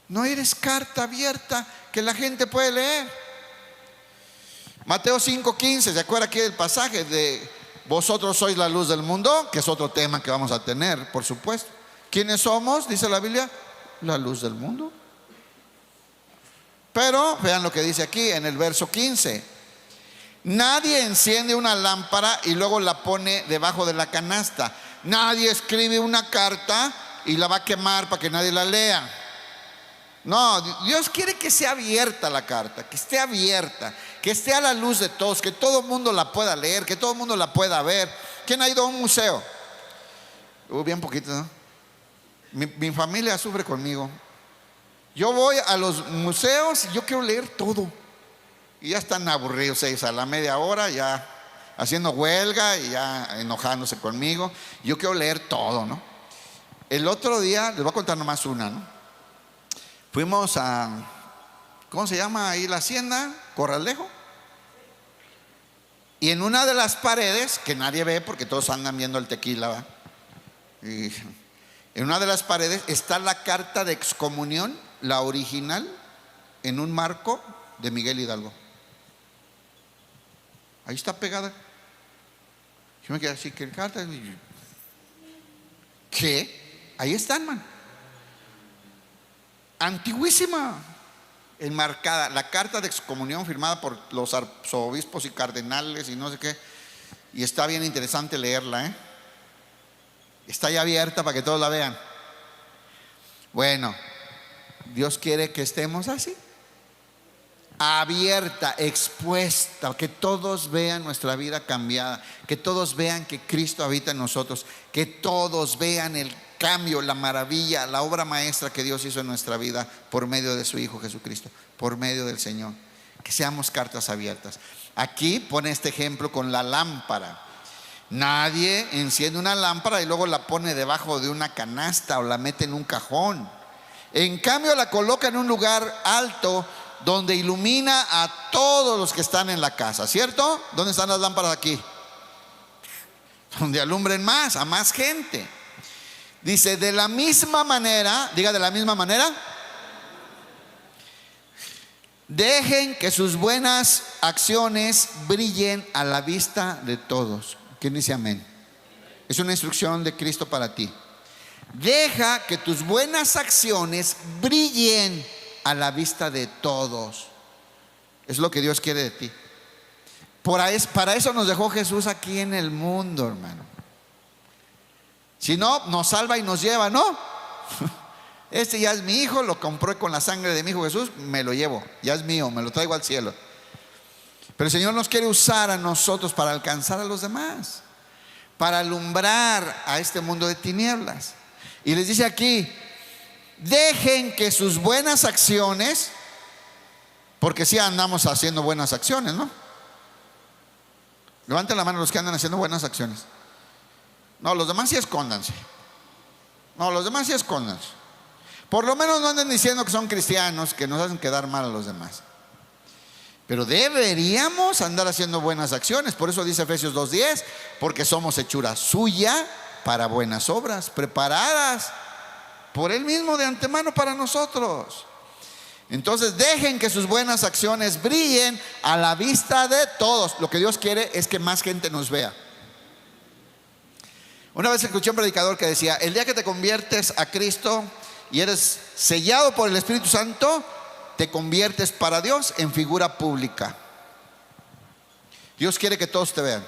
no eres carta abierta que la gente puede leer. Mateo 5:15, ¿se acuerda aquí del pasaje de vosotros sois la luz del mundo? Que es otro tema que vamos a tener, por supuesto. ¿Quiénes somos? Dice la Biblia: la luz del mundo. Pero vean lo que dice aquí en el verso 15: nadie enciende una lámpara y luego la pone debajo de la canasta. Nadie escribe una carta y la va a quemar para que nadie la lea. No, Dios quiere que sea abierta la carta, que esté abierta, que esté a la luz de todos, que todo el mundo la pueda leer, que todo el mundo la pueda ver. ¿Quién ha ido a un museo? Bien poquito, ¿no? Mi familia sufre conmigo. Yo voy a los museos y yo quiero leer todo, y ya están aburridos ellos a la media hora, ya haciendo huelga y ya enojándose conmigo. Yo quiero leer todo, ¿no? El otro día, les voy a contar nomás una, ¿no? Fuimos a, ¿cómo se llama ahí la hacienda? Corralejo. Y en una de las paredes, que nadie ve porque todos andan viendo el tequila, ¿va? Y en una de las paredes está la carta de excomunión, la original, en un marco de Miguel Hidalgo. Ahí está pegada. Yo me quedé así, ¿qué carta? ¿Qué? Ahí están, man. Antiguísima, enmarcada, la carta de excomunión firmada por los arzobispos y cardenales y no sé qué. Y está bien interesante leerla, Está ya abierta para que todos la vean. Bueno, Dios quiere que estemos así, abierta, expuesta, que todos vean nuestra vida cambiada, que todos vean que Cristo habita en nosotros, que todos vean el cambio, la maravilla, la obra maestra que Dios hizo en nuestra vida por medio de su Hijo Jesucristo, por medio del Señor. Que seamos cartas abiertas. Aquí pone este ejemplo con la lámpara. Nadie enciende una lámpara y luego la pone debajo de una canasta o la mete en un cajón. En cambio la coloca en un lugar alto donde ilumina a todos los que están en la casa, ¿cierto? ¿Dónde están las lámparas aquí? Donde alumbren más, a más gente. Dice, de la misma manera, diga, de la misma manera, Dejen que sus buenas acciones brillen a la vista de todos. ¿Quién dice amén? Es una instrucción de Cristo para ti. Deja que tus buenas acciones brillen a la vista de todos. Es lo que Dios quiere de ti. Para eso nos dejó Jesús aquí en el mundo, hermano. Si no, nos salva y nos lleva, ¿no? Este ya es mi hijo, lo compré con la sangre de mi hijo Jesús, me lo llevo, ya es mío, me lo traigo al cielo. Pero el Señor nos quiere usar a nosotros para alcanzar a los demás, para alumbrar a este mundo de tinieblas. Y les dice aquí: dejen que sus buenas acciones, porque sí andamos haciendo buenas acciones, ¿no? Levanten la mano los que andan haciendo buenas acciones. No, los demás sí escóndanse. No, los demás sí escóndanse. Por lo menos no anden diciendo que son cristianos, que nos hacen quedar mal a los demás. Pero deberíamos andar haciendo buenas acciones. Por eso dice Efesios 2:10, porque somos hechura suya para buenas obras, preparadas por Él mismo de antemano para nosotros. Entonces dejen que sus buenas acciones brillen a la vista de todos. Lo que Dios quiere es que más gente nos vea. Una vez escuché a un predicador que decía: el día que te conviertes a Cristo y eres sellado por el Espíritu Santo, te conviertes para Dios en figura pública. Dios quiere que todos te vean.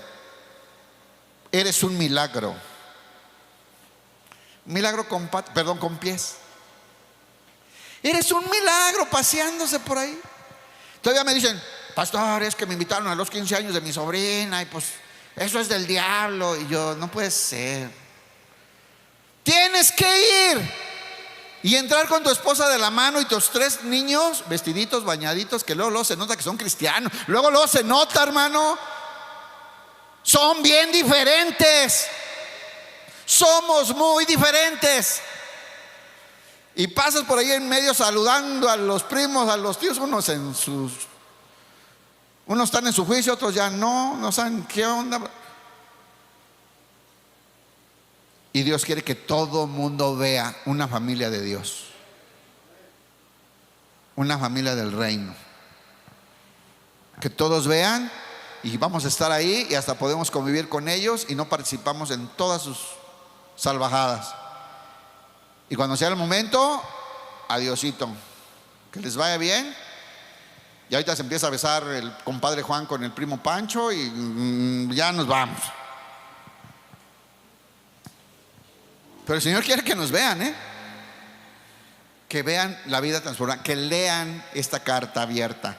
Eres un milagro. Un milagro con pies. Eres un milagro paseándose por ahí. Todavía me dicen: pastor, es que me invitaron a los 15 años de mi sobrina y pues eso es del diablo. Y yo: no puede ser. Tienes que ir y entrar con tu esposa de la mano y tus 3 niños vestiditos, bañaditos, que luego se nota que son cristianos. Luego se nota, hermano. Son bien diferentes. Somos muy diferentes. Y pasas por ahí en medio saludando a los primos, a los tíos. Unos están en su juicio, otros ya no saben qué onda. Y Dios quiere que todo mundo vea una familia de Dios, una familia del reino. Que todos vean, y vamos a estar ahí y hasta podemos convivir con ellos y no participamos en todas sus salvajadas. Y cuando sea el momento, adiosito, que les vaya bien. Y ahorita se empieza a besar el compadre Juan con el primo Pancho y ya nos vamos. Pero el Señor quiere que nos vean, que vean la vida transformada, que lean esta carta abierta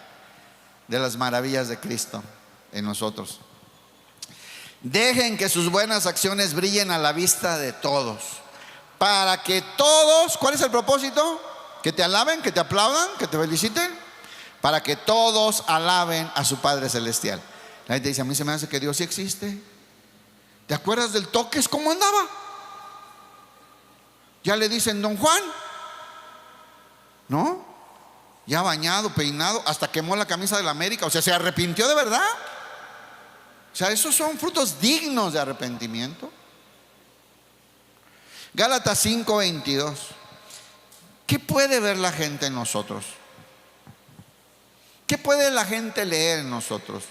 de las maravillas de Cristo en nosotros. Dejen que sus buenas acciones brillen a la vista de todos, para que todos, ¿cuál es el propósito? Que te alaben, que te aplaudan, que te feliciten, para que todos alaben a su Padre Celestial. La gente dice: a mí se me hace que Dios sí existe. ¿Te acuerdas del Toques? ¿Cómo andaba? Ya le dicen Don Juan, ¿no? Ya bañado, peinado, hasta quemó la camisa de la América. O sea, se arrepintió de verdad. O sea, esos son frutos dignos de arrepentimiento. Gálatas 5:22. ¿Qué puede ver la gente en nosotros? ¿Qué puede la gente leer en nosotros?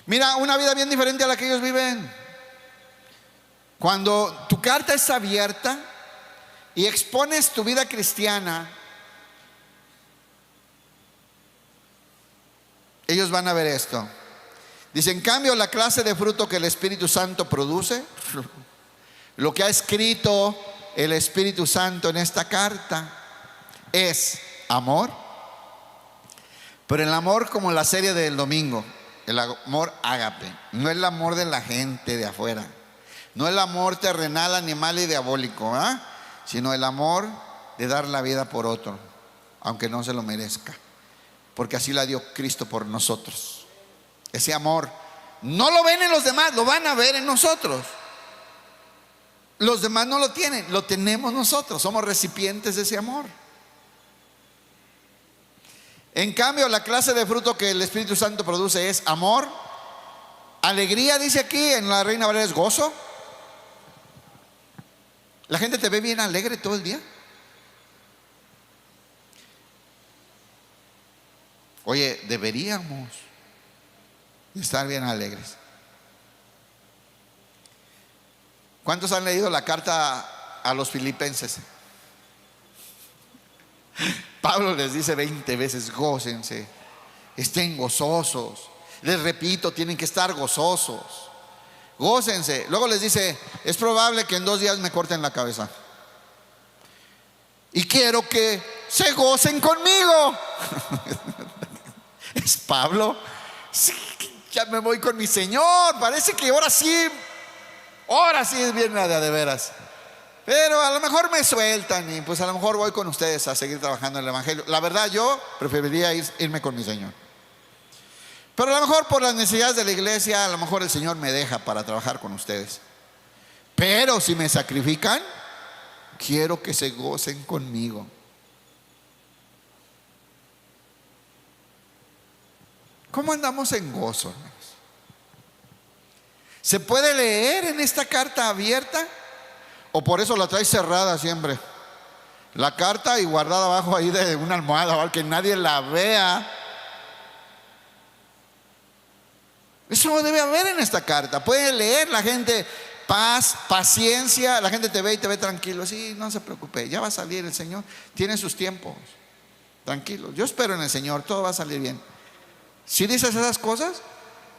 Mira, una vida bien diferente a la que ellos viven. Cuando tu carta es abierta y expones tu vida cristiana, ellos van a ver esto. Dice: en cambio, la clase de fruto que el Espíritu Santo produce, lo que ha escrito el Espíritu Santo en esta carta, es amor. Pero el amor como la serie del domingo, el amor ágape, no el amor de la gente de afuera, no el amor terrenal, animal y diabólico, sino el amor de dar la vida por otro, aunque no se lo merezca, porque así la dio Cristo por nosotros. Ese amor no lo ven en los demás, lo van a ver en nosotros. Los demás no lo tienen, lo tenemos nosotros, somos recipientes de ese amor. En cambio, la clase de fruto que el Espíritu Santo produce es amor, alegría, dice aquí en la Reina Valera, es gozo. La gente te ve bien alegre todo el día. Oye, deberíamos estar bien alegres. ¿Cuántos han leído la carta a los filipenses? Pablo les dice 20 veces: gócense, estén gozosos. Les repito, tienen que estar gozosos. Gócense. Luego les dice: es probable que en 2 días me corten la cabeza, y quiero que se gocen conmigo. Es Pablo. Sí, ya me voy con mi Señor. Parece que ahora sí es bien de veras. Pero a lo mejor me sueltan y pues a lo mejor voy con ustedes a seguir trabajando en el evangelio. La verdad, yo preferiría irme con mi Señor. Pero a lo mejor por las necesidades de la iglesia, a lo mejor el Señor me deja para trabajar con ustedes. Pero si me sacrifican, quiero que se gocen conmigo. ¿Cómo andamos en gozo, hermanos? ¿Se puede leer en esta carta abierta? ¿O por eso la traes cerrada siempre? La carta y guardada abajo ahí de una almohada, para que nadie la vea. Eso no debe haber en esta carta. Puede leer la gente paz, paciencia. La gente te ve y te ve tranquilo. Sí, no se preocupe, ya va a salir el Señor. Tiene sus tiempos. Tranquilo, yo espero en el Señor, todo va a salir bien. Si dices esas cosas,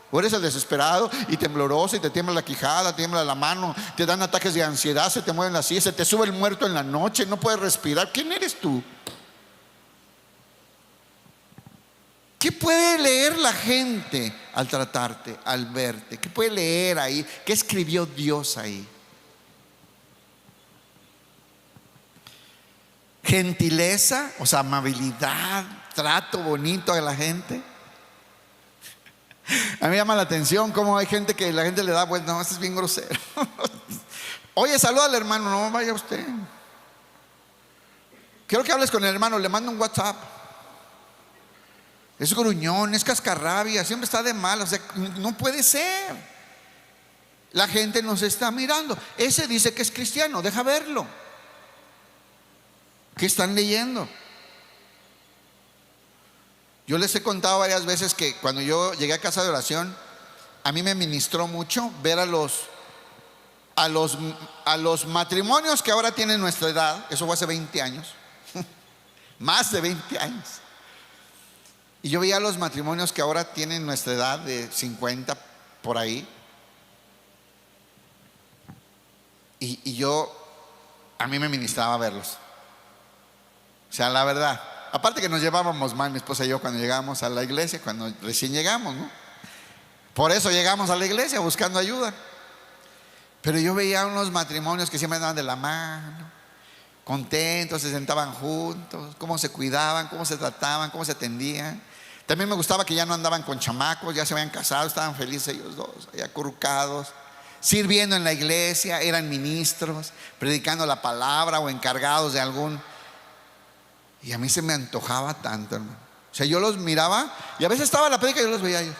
o eres el desesperado y tembloroso y te tiembla la quijada, te tiembla la mano, te dan ataques de ansiedad, se te mueven las sillas, se te sube el muerto en la noche, no puedes respirar. ¿Quién eres tú? ¿Qué puede leer la gente al tratarte, al verte? ¿Qué puede leer ahí? ¿Qué escribió Dios ahí? Gentileza, o sea, amabilidad, trato bonito a la gente. A mí me llama la atención cómo hay gente que la gente le da vuelta. No, este es bien grosero. Oye, saluda al hermano. No, vaya usted. Quiero que hables con el hermano. Le mando un WhatsApp. Es gruñón, es cascarrabia, siempre está de mal. O sea, no puede ser. La gente nos está mirando. Ese dice que es cristiano, deja verlo. ¿Qué están leyendo? Yo les he contado varias veces que cuando yo llegué a casa de oración, a mí me ministró mucho ver a los matrimonios que ahora tienen nuestra edad. Eso fue hace 20 años. Más de 20 años. Y yo veía a los matrimonios que ahora tienen nuestra edad, de 50 por ahí. Y a mí me ministraba verlos. O sea, la verdad. Aparte que nos llevábamos mal mi esposa y yo cuando llegábamos a la iglesia, cuando recién llegamos, ¿no? Por eso llegamos a la iglesia buscando ayuda. Pero yo veía unos matrimonios que siempre andaban de la mano, contentos, se sentaban juntos, cómo se cuidaban, cómo se trataban, cómo se atendían. También me gustaba que ya no andaban con chamacos, ya se habían casado, estaban felices ellos dos, ahí acurrucados, sirviendo en la iglesia, eran ministros, predicando la palabra o encargados de algún. Y a mí se me antojaba tanto, hermano. O sea, yo los miraba y a veces estaba la prédica y yo los veía yo.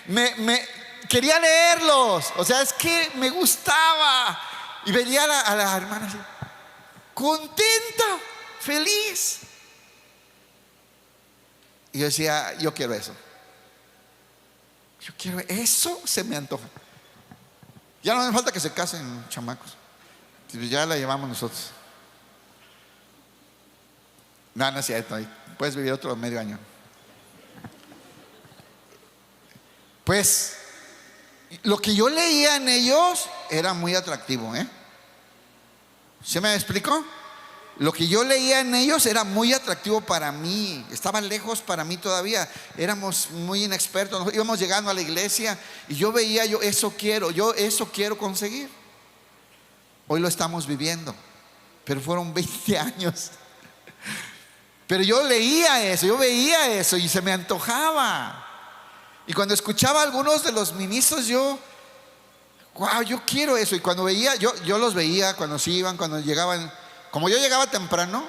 me quería leerlos. O sea, es que me gustaba. Y veía a la hermana así, contenta, feliz. Y yo decía, yo quiero eso. Yo quiero eso, se me antoja. Ya no me falta que se casen, chamacos. Ya la llevamos nosotros. No, no es cierto. Puedes vivir otro medio año. Pues lo que yo leía en ellos era muy atractivo, ¿eh? ¿Se me explicó? Lo que yo leía en ellos era muy atractivo para mí. Estaban lejos para mí todavía. Éramos muy inexpertos. Íbamos llegando a la iglesia y yo veía, yo eso quiero conseguir. Hoy lo estamos viviendo, pero fueron 20 años. Pero yo leía eso, yo veía eso y se me antojaba. Y cuando escuchaba a algunos de los ministros, wow, yo quiero eso. Y cuando veía, yo los veía cuando se iban, cuando llegaban. Como yo llegaba temprano,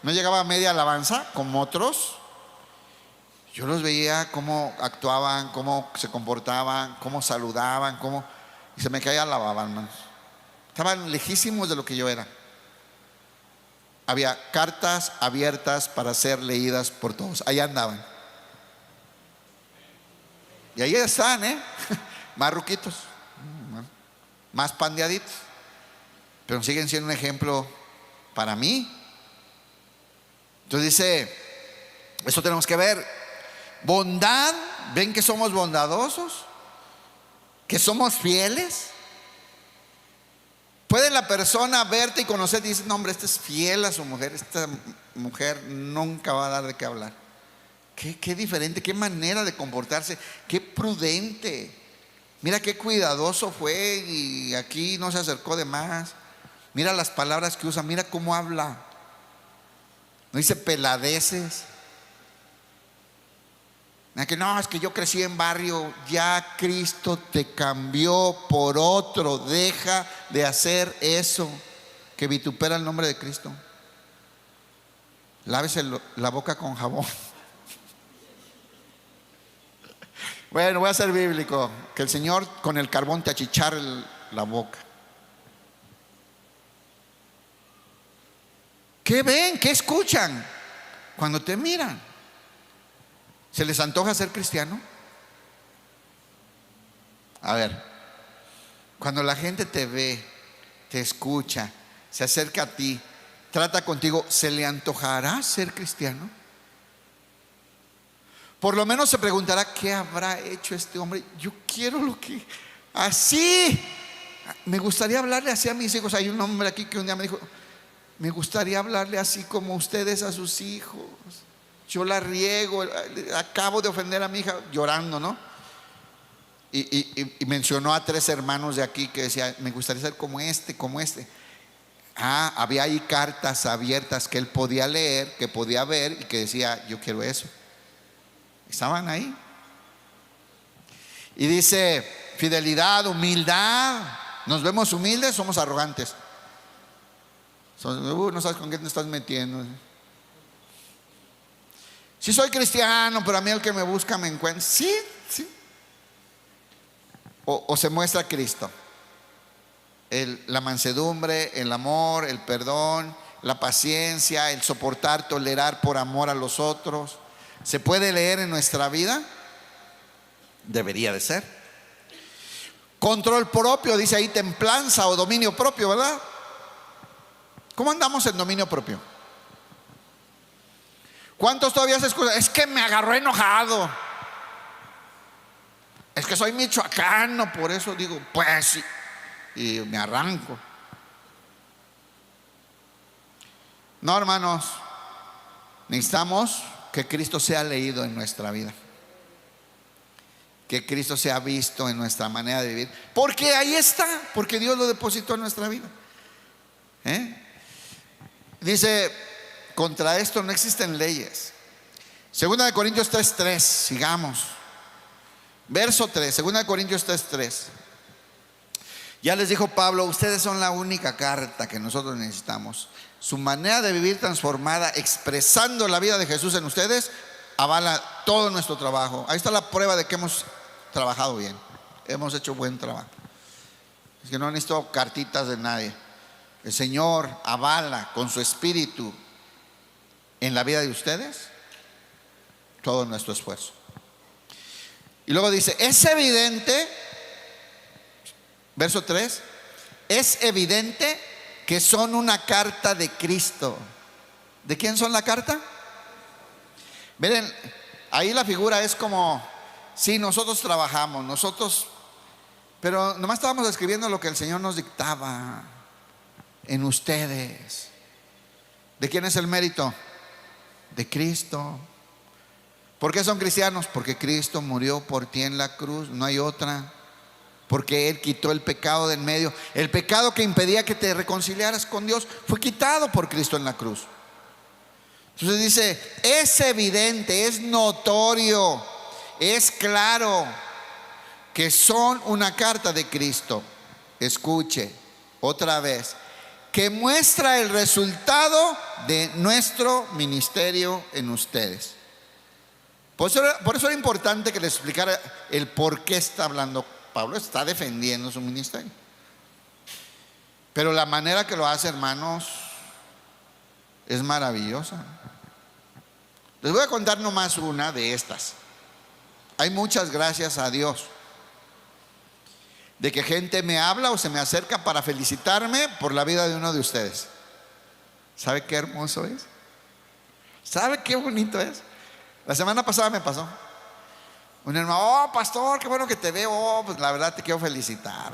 no llegaba a media alabanza como otros, yo los veía cómo actuaban, cómo se comportaban, cómo saludaban, y se me caía la baba, hermanos. Estaban lejísimos de lo que yo era. había cartas abiertas para ser leídas por todos. Ahí andaban. Y ahí están, más ruquitos, más pandeaditos, pero siguen siendo un ejemplo para mí. Entonces dice, eso tenemos que ver. Bondad, ven que somos bondadosos, que somos fieles. Puede la persona verte y conocerte y decir, no hombre, este es fiel a su mujer, esta mujer nunca va a dar de qué hablar. Qué diferente, qué manera de comportarse, qué prudente. Mira qué cuidadoso fue y aquí no se acercó de más. Mira las palabras que usa, mira cómo habla. No dice peladeces. Que no, es que yo crecí en barrio. Ya Cristo te cambió por otro. Deja de hacer eso que vitupera el nombre de Cristo. Lávese la boca con jabón. Bueno, voy a ser bíblico. Que el Señor con el carbón te achicharre la boca. ¿Qué ven? ¿Qué escuchan cuando te miran? ¿Se les antoja ser cristiano? A ver, cuando la gente te ve, te escucha, se acerca a ti, trata contigo, ¿se le antojará ser cristiano? Por lo menos se preguntará, ¿qué habrá hecho este hombre? Yo quiero lo que... Así. Me gustaría hablarle así a mis hijos. Hay un hombre aquí que un día me dijo, me gustaría hablarle así como ustedes a sus hijos. Yo la riego, acabo de ofender a mi hija, llorando, ¿no? Y mencionó a 3 hermanos de aquí que decía, me gustaría ser como este, como este. Había ahí cartas abiertas que él podía leer, que podía ver y que decía, yo quiero eso. Estaban ahí. Y dice, fidelidad, humildad. Nos vemos humildes, somos arrogantes. No sabes con qué te estás metiendo. Sí soy cristiano, pero a mí el que me busca me encuentra. Sí. O se muestra Cristo. La mansedumbre, el amor, el perdón, la paciencia, el soportar, tolerar por amor a los otros. ¿Se puede leer en nuestra vida? Debería de ser. Control propio, dice ahí, templanza o dominio propio, ¿verdad? ¿Cómo andamos en dominio propio? ¿Cuántos todavía se escuchan? Es que me agarró enojado. Es que soy michoacano, por eso digo, pues sí. Y me arranco. No, hermanos, necesitamos que Cristo sea leído en nuestra vida, que Cristo sea visto en nuestra manera de vivir, porque ahí está, porque Dios lo depositó en nuestra vida. Dice, contra esto no existen leyes. Segunda de Corintios 3:3, sigamos. Verso 3, segunda de Corintios 3:3. Ya les dijo Pablo, ustedes son la única carta que nosotros necesitamos. Su manera de vivir transformada, expresando la vida de Jesús en ustedes, avala todo nuestro trabajo. Ahí está la prueba de que hemos trabajado bien, hemos hecho buen trabajo. Es que no necesito cartitas de nadie. El Señor avala con su espíritu en la vida de ustedes todo nuestro esfuerzo. Y luego dice, es evidente, verso 3, es evidente que son una carta de Cristo. ¿De quién son la carta? Miren, ahí la figura es como, sí, nosotros trabajamos, nosotros, pero nomás estábamos escribiendo lo que el Señor nos dictaba en ustedes. ¿De quién es el mérito? De Cristo. ¿Por qué son cristianos? Porque Cristo murió por ti en la cruz, no hay otra. Porque Él quitó el pecado de en medio. El pecado que impedía que te reconciliaras con Dios fue quitado por Cristo en la cruz. Entonces dice, es evidente, es notorio, es claro que son una carta de Cristo. Escuche otra vez, que muestra el resultado de nuestro ministerio en ustedes. Por eso era importante que les explicara el por qué está hablando Pablo. Está defendiendo su ministerio, pero la manera que lo hace, hermanos, Es maravillosa. Les voy a contar nomás una de estas. Hay muchas gracias a Dios de que gente me habla o se me acerca para felicitarme por la vida de uno de ustedes. ¿Sabe qué hermoso es? ¿Sabe qué bonito es? La semana pasada me pasó. Un hermano, oh pastor, qué bueno que te veo. Oh, pues la verdad te quiero felicitar.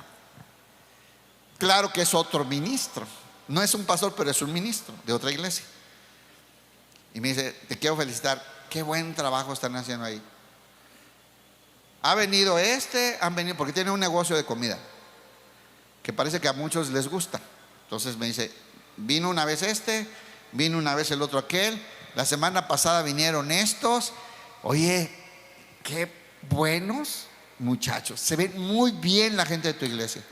Claro que es otro ministro. No es un pastor, pero es un ministro de otra iglesia. Y me dice, te quiero felicitar. Qué buen trabajo están haciendo ahí. Han venido, porque tiene un negocio de comida que parece que a muchos les gusta. Entonces me dice, vino una vez vino una vez el otro aquel. La semana pasada vinieron estos. Oye, qué buenos muchachos. Se ven muy bien la gente de tu iglesia.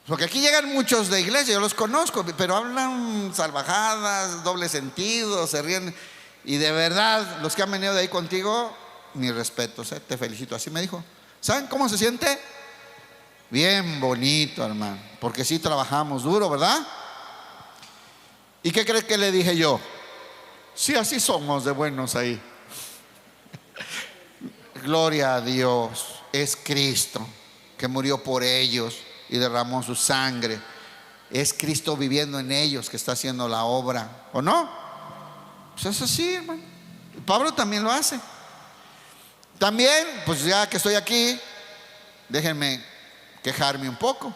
Porque aquí llegan muchos de iglesia, yo los conozco, pero hablan salvajadas, doble sentido, se ríen. Y de verdad, los que han venido de ahí contigo, mis respetos, te felicito. Así me dijo. ¿Saben cómo se siente? Bien bonito, hermano. Porque sí trabajamos duro, ¿verdad? ¿Y qué cree que le dije yo? Sí, así somos de buenos ahí. Gloria a Dios. Es Cristo que murió por ellos y derramó su sangre. Es Cristo viviendo en ellos que está haciendo la obra, ¿o no? Pues es así, hermano. Pablo también lo hace. También, pues ya que estoy aquí, déjenme quejarme un poco.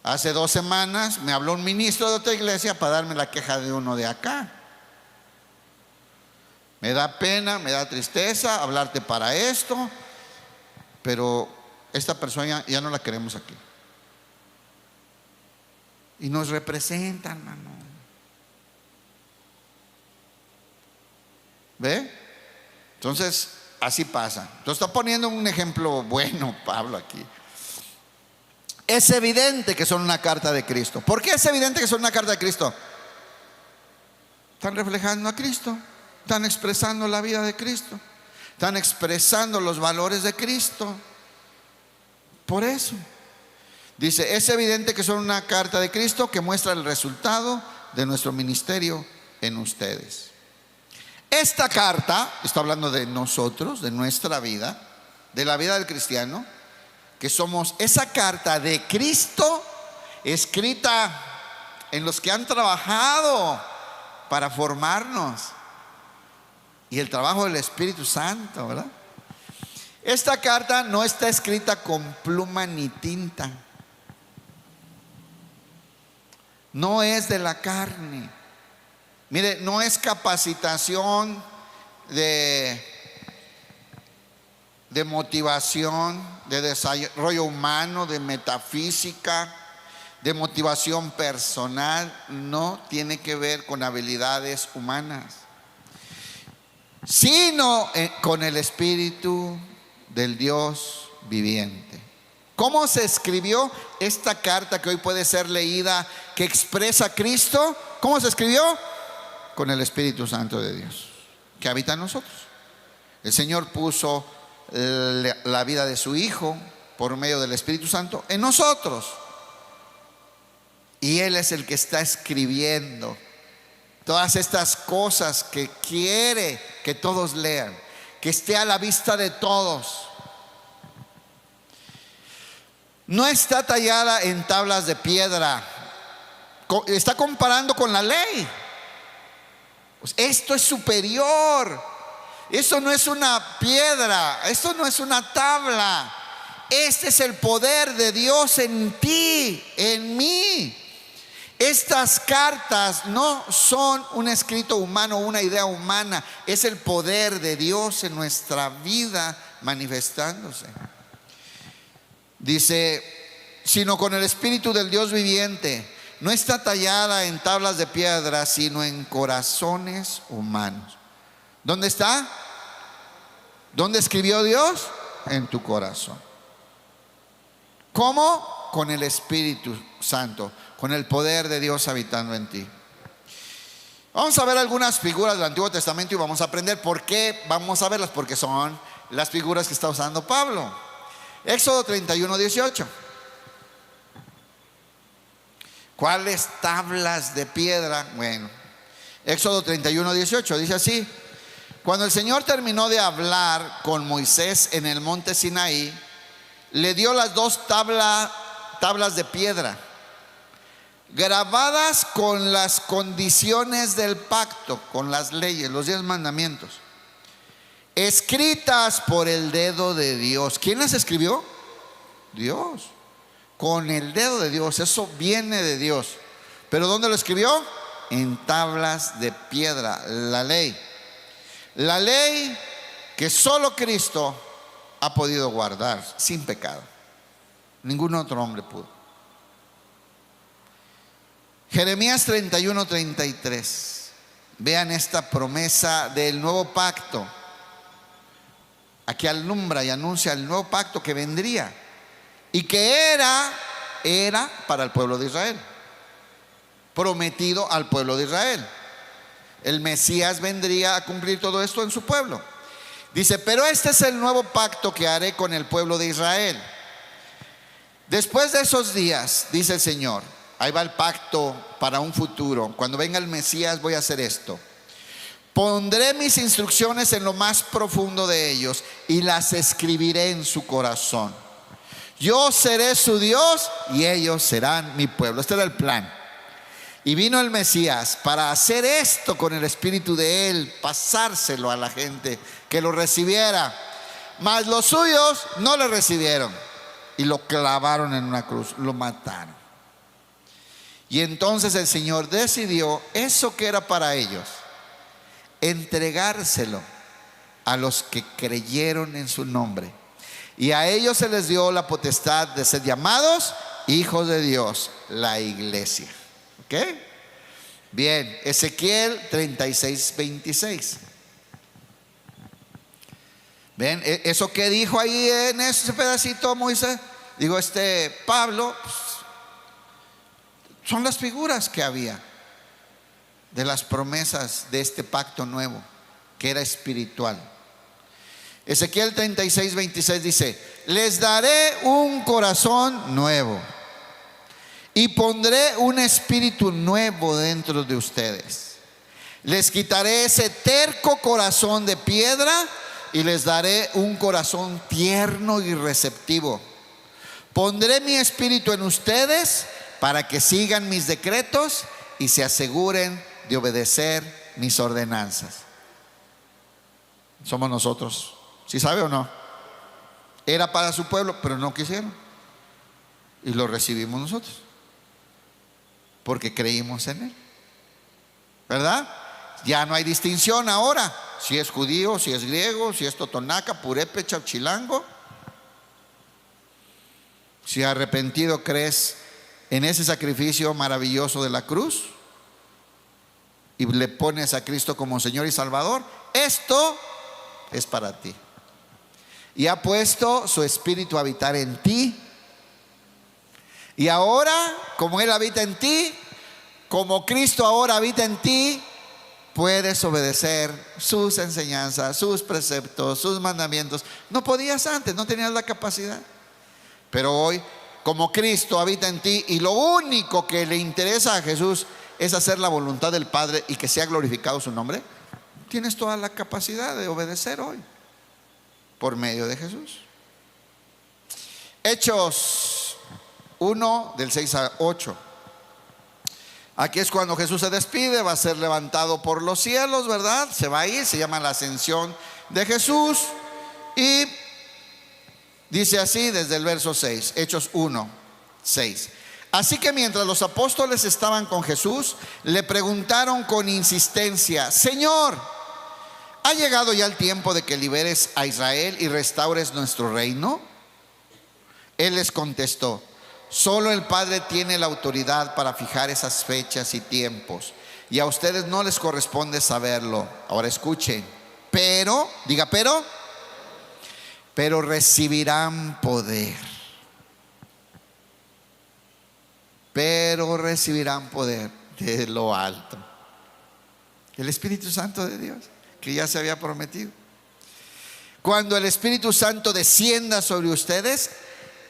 Hace 2 semanas me habló un ministro de otra iglesia para darme la queja de uno de acá. Me da pena, me da tristeza hablarte para esto, pero esta persona ya no la queremos aquí. Y nos representa, hermano. ¿Ve? Entonces, así pasa. Entonces está poniendo un ejemplo bueno Pablo aquí. Es evidente que son una carta de Cristo. ¿Por qué es evidente que son una carta de Cristo? Están reflejando a Cristo. Están expresando la vida de Cristo. Están expresando los valores de Cristo. Por eso dice, es evidente que son una carta de Cristo que muestra el resultado de nuestro ministerio en ustedes. Esta carta está hablando de nosotros, de nuestra vida, de la vida del cristiano, que somos esa carta de Cristo escrita en los que han trabajado para formarnos, y el trabajo del Espíritu Santo, ¿verdad? Esta carta no está escrita con pluma ni tinta. No es de la carne. Mire, no es capacitación de motivación, de desarrollo humano, de metafísica, de motivación personal. No tiene que ver con habilidades humanas, sino con el Espíritu del Dios viviente. ¿Cómo se escribió esta carta que hoy puede ser leída, que expresa a Cristo? ¿Cómo se escribió? Con el Espíritu Santo de Dios que habita en nosotros. El Señor puso la vida de su Hijo por medio del Espíritu Santo en nosotros, y Él es el que está escribiendo todas estas cosas que quiere que todos lean, que esté a la vista de todos. No está tallada en tablas de piedra. Está comparando con la ley. Esto es superior. Esto no es una piedra, esto no es una tabla. Este es el poder de Dios en ti, en mí. Estas cartas no son un escrito humano, una idea humana. Es el poder de Dios en nuestra vida manifestándose. Dice, sino con el Espíritu del Dios viviente. No está tallada en tablas de piedra, sino en corazones humanos. ¿Dónde está? ¿Dónde escribió Dios? En tu corazón. ¿Cómo? Con el Espíritu Santo, con el poder de Dios habitando en ti. Vamos a ver algunas figuras del Antiguo Testamento y vamos a aprender por qué. Vamos a verlas porque son las figuras que está usando Pablo. Éxodo 31:18. ¿Cuáles tablas de piedra? Bueno, Éxodo 31:18 dice así: cuando el Señor terminó de hablar con Moisés en el monte Sinaí, le dio las dos tablas de piedra, grabadas con las condiciones del pacto, con las leyes, los 10 mandamientos, escritas por el dedo de Dios. ¿Quién las escribió? Dios. Con el dedo de Dios, eso viene de Dios. ¿Pero dónde lo escribió? En tablas de piedra, la ley. La ley que solo Cristo ha podido guardar sin pecado. Ningún otro hombre pudo. Jeremías 31:33. Vean esta promesa del nuevo pacto. Aquí alumbra y anuncia el nuevo pacto que vendría y que era para el pueblo de Israel, prometido al pueblo de Israel. El Mesías vendría a cumplir todo esto en su pueblo. Dice: pero este es el nuevo pacto que haré con el pueblo de Israel. Después de esos días, dice el Señor, ahí va el pacto para un futuro. Cuando venga el Mesías voy a hacer esto: pondré mis instrucciones en lo más profundo de ellos y las escribiré en su corazón. Yo seré su Dios y ellos serán mi pueblo. Este era el plan. Y vino el Mesías para hacer esto con el espíritu de él, pasárselo a la gente que lo recibiera. Mas los suyos no le recibieron y lo clavaron en una cruz, lo mataron. Y entonces el Señor decidió eso que era para ellos, entregárselo a los que creyeron en su nombre. Y a ellos se les dio la potestad de ser llamados hijos de Dios, la iglesia. ¿Ok? Bien, Ezequiel 36:26. ¿Ven? Eso que dijo ahí en ese pedacito Moisés, digo Pablo, pues, son las figuras que había de las promesas de este pacto nuevo, que era espiritual. Ezequiel 36:26 dice: les daré un corazón nuevo y pondré un espíritu nuevo dentro de ustedes. Les quitaré ese terco corazón de piedra y les daré un corazón tierno y receptivo. Pondré mi espíritu en ustedes para que sigan mis decretos y se aseguren de obedecer mis ordenanzas. Somos nosotros. ¿Sí sabe o no? Era para su pueblo, pero no quisieron. Y lo recibimos nosotros, porque creímos en él. ¿Verdad? Ya no hay distinción ahora. Si es judío, si es griego, si es totonaca, purépecha, chilango. Si arrepentido crees en ese sacrificio maravilloso de la cruz y le pones a Cristo como Señor y Salvador, esto es para ti. Y ha puesto su espíritu a habitar en ti. Y ahora, como Él habita en ti, como Cristo ahora habita en ti, puedes obedecer sus enseñanzas, sus preceptos, sus mandamientos. No podías antes, no tenías la capacidad. Pero hoy, como Cristo habita en ti y lo único que le interesa a Jesús es hacer la voluntad del Padre y que sea glorificado su nombre, tienes toda la capacidad de obedecer hoy por medio de Jesús. Hechos 1 del 6 al 8. Aquí es cuando Jesús se despide, va a ser levantado por los cielos, ¿verdad? Se va a ir, se llama la ascensión de Jesús. Y dice así desde el verso 6, Hechos 1, 6. Así que mientras los apóstoles estaban con Jesús, le preguntaron con insistencia: Señor, ¿ha llegado ya el tiempo de que liberes a Israel y restaures nuestro reino? Él les contestó: solo el Padre tiene la autoridad para fijar esas fechas y tiempos, y a ustedes no les corresponde saberlo. Ahora escuchen. Pero, diga pero recibirán poder. Pero recibirán poder de lo alto. El Espíritu Santo de Dios, que ya se había prometido. Cuando el Espíritu Santo descienda sobre ustedes,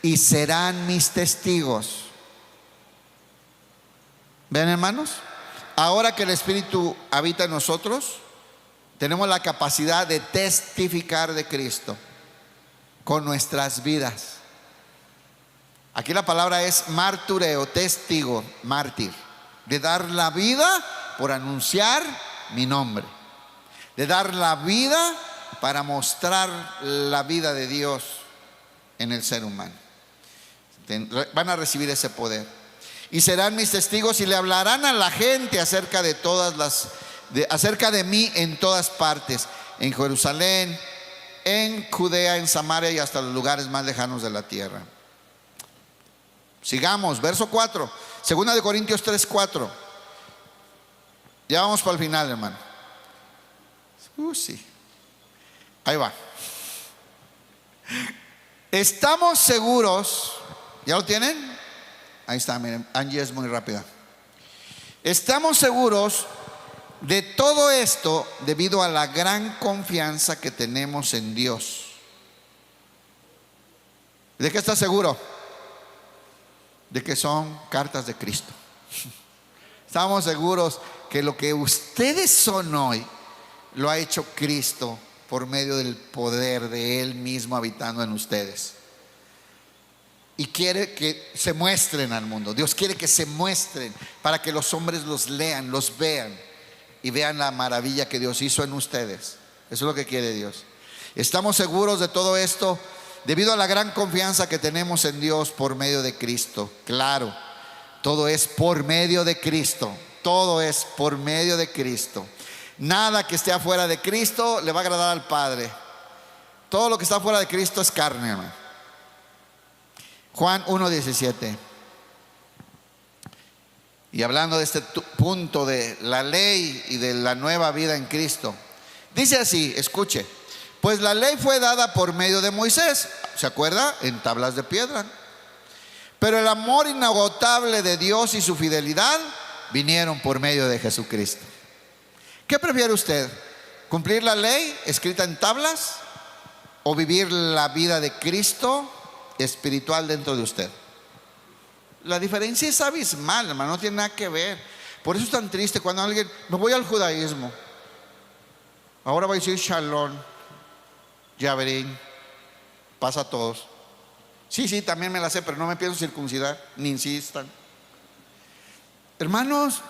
y serán mis testigos ¿Ven, hermanos? Ahora que el Espíritu habita en nosotros, tenemos la capacidad de testificar de Cristo con nuestras vidas. Aquí la palabra es martureo, testigo, mártir. De dar la vida por anunciar mi nombre. De dar la vida para mostrar la vida de Dios en el ser humano. Van a recibir ese poder. Y serán mis testigos y le hablarán a la gente acerca de acerca de mí en todas partes. En Jerusalén, en Judea, en Samaria y hasta los lugares más lejanos de la tierra. Sigamos, verso 4. Segunda de Corintios 3:4. Ya vamos para el final, hermano. Sí. Ahí va. Estamos seguros. ¿Ya lo tienen? Ahí está, miren, Angie es muy rápida. Estamos seguros de todo esto debido a la gran confianza que tenemos en Dios. ¿De qué está seguro? De que son cartas de Cristo. Estamos seguros que lo que ustedes son hoy lo ha hecho Cristo por medio del poder de Él mismo habitando en ustedes. Y quiere que se muestren al mundo. Dios quiere que se muestren para que los hombres los lean, los vean y vean la maravilla que Dios hizo en ustedes. Eso es lo que quiere Dios. Estamos seguros de todo esto debido a la gran confianza que tenemos en Dios por medio de Cristo. Claro, todo es por medio de Cristo. Todo es por medio de Cristo. Nada que esté afuera de Cristo le va a agradar al Padre. Todo lo que está afuera de Cristo es carne, hermano. Juan 1:17. Y hablando de este punto de la ley y de la nueva vida en Cristo, dice así, escuche: pues la ley fue dada por medio de Moisés, ¿se acuerda? En tablas de piedra. Pero el amor inagotable de Dios y su fidelidad vinieron por medio de Jesucristo. ¿Qué prefiere usted? ¿Cumplir la ley escrita en tablas o vivir la vida de Cristo espiritual dentro de usted? La diferencia es abismal, hermano, no tiene nada que ver. Por eso es tan triste cuando alguien: me voy al judaísmo, ahora voy a decir Shalom, Yaverín, pasa a todos. Sí, también me la sé, pero no me pienso circuncidar, ni insistan. Hermanos,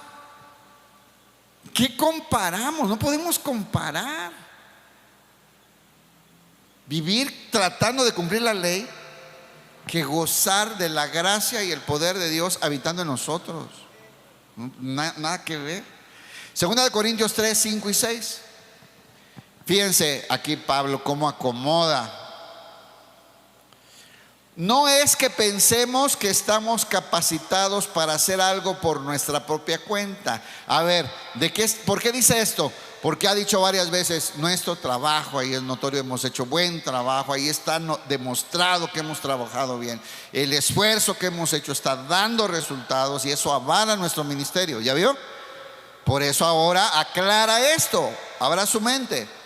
¿qué comparamos? No podemos comparar. Vivir tratando de cumplir la ley que gozar de la gracia y el poder de Dios habitando en nosotros. Nada que ver. Segunda de Corintios 3:5 y 6. Fíjense aquí Pablo cómo acomoda. No es que pensemos que estamos capacitados para hacer algo por nuestra propia cuenta. A ver, ¿por qué dice esto? Porque ha dicho varias veces: nuestro trabajo, ahí es notorio, hemos hecho buen trabajo, ahí está demostrado que hemos trabajado bien. El esfuerzo que hemos hecho está dando resultados y eso avala nuestro ministerio. ¿Ya vio? Por eso ahora aclara esto, abra su mente.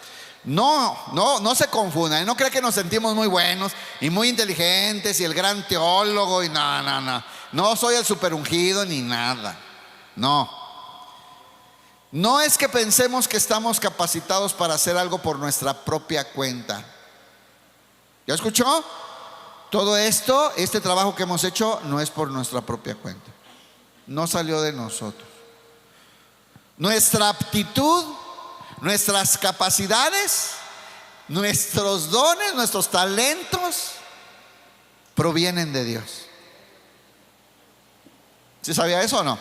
No se confundan, no crea que nos sentimos muy buenos y muy inteligentes y el gran teólogo y no soy el superungido ni nada. No es que pensemos que estamos capacitados para hacer algo por nuestra propia cuenta. ¿Ya escuchó? Todo esto, este trabajo que hemos hecho, no es por nuestra propia cuenta. No salió de nosotros. Nuestra aptitud, nuestras capacidades, nuestros dones, nuestros talentos provienen de Dios. ¿Sí sabía eso o no?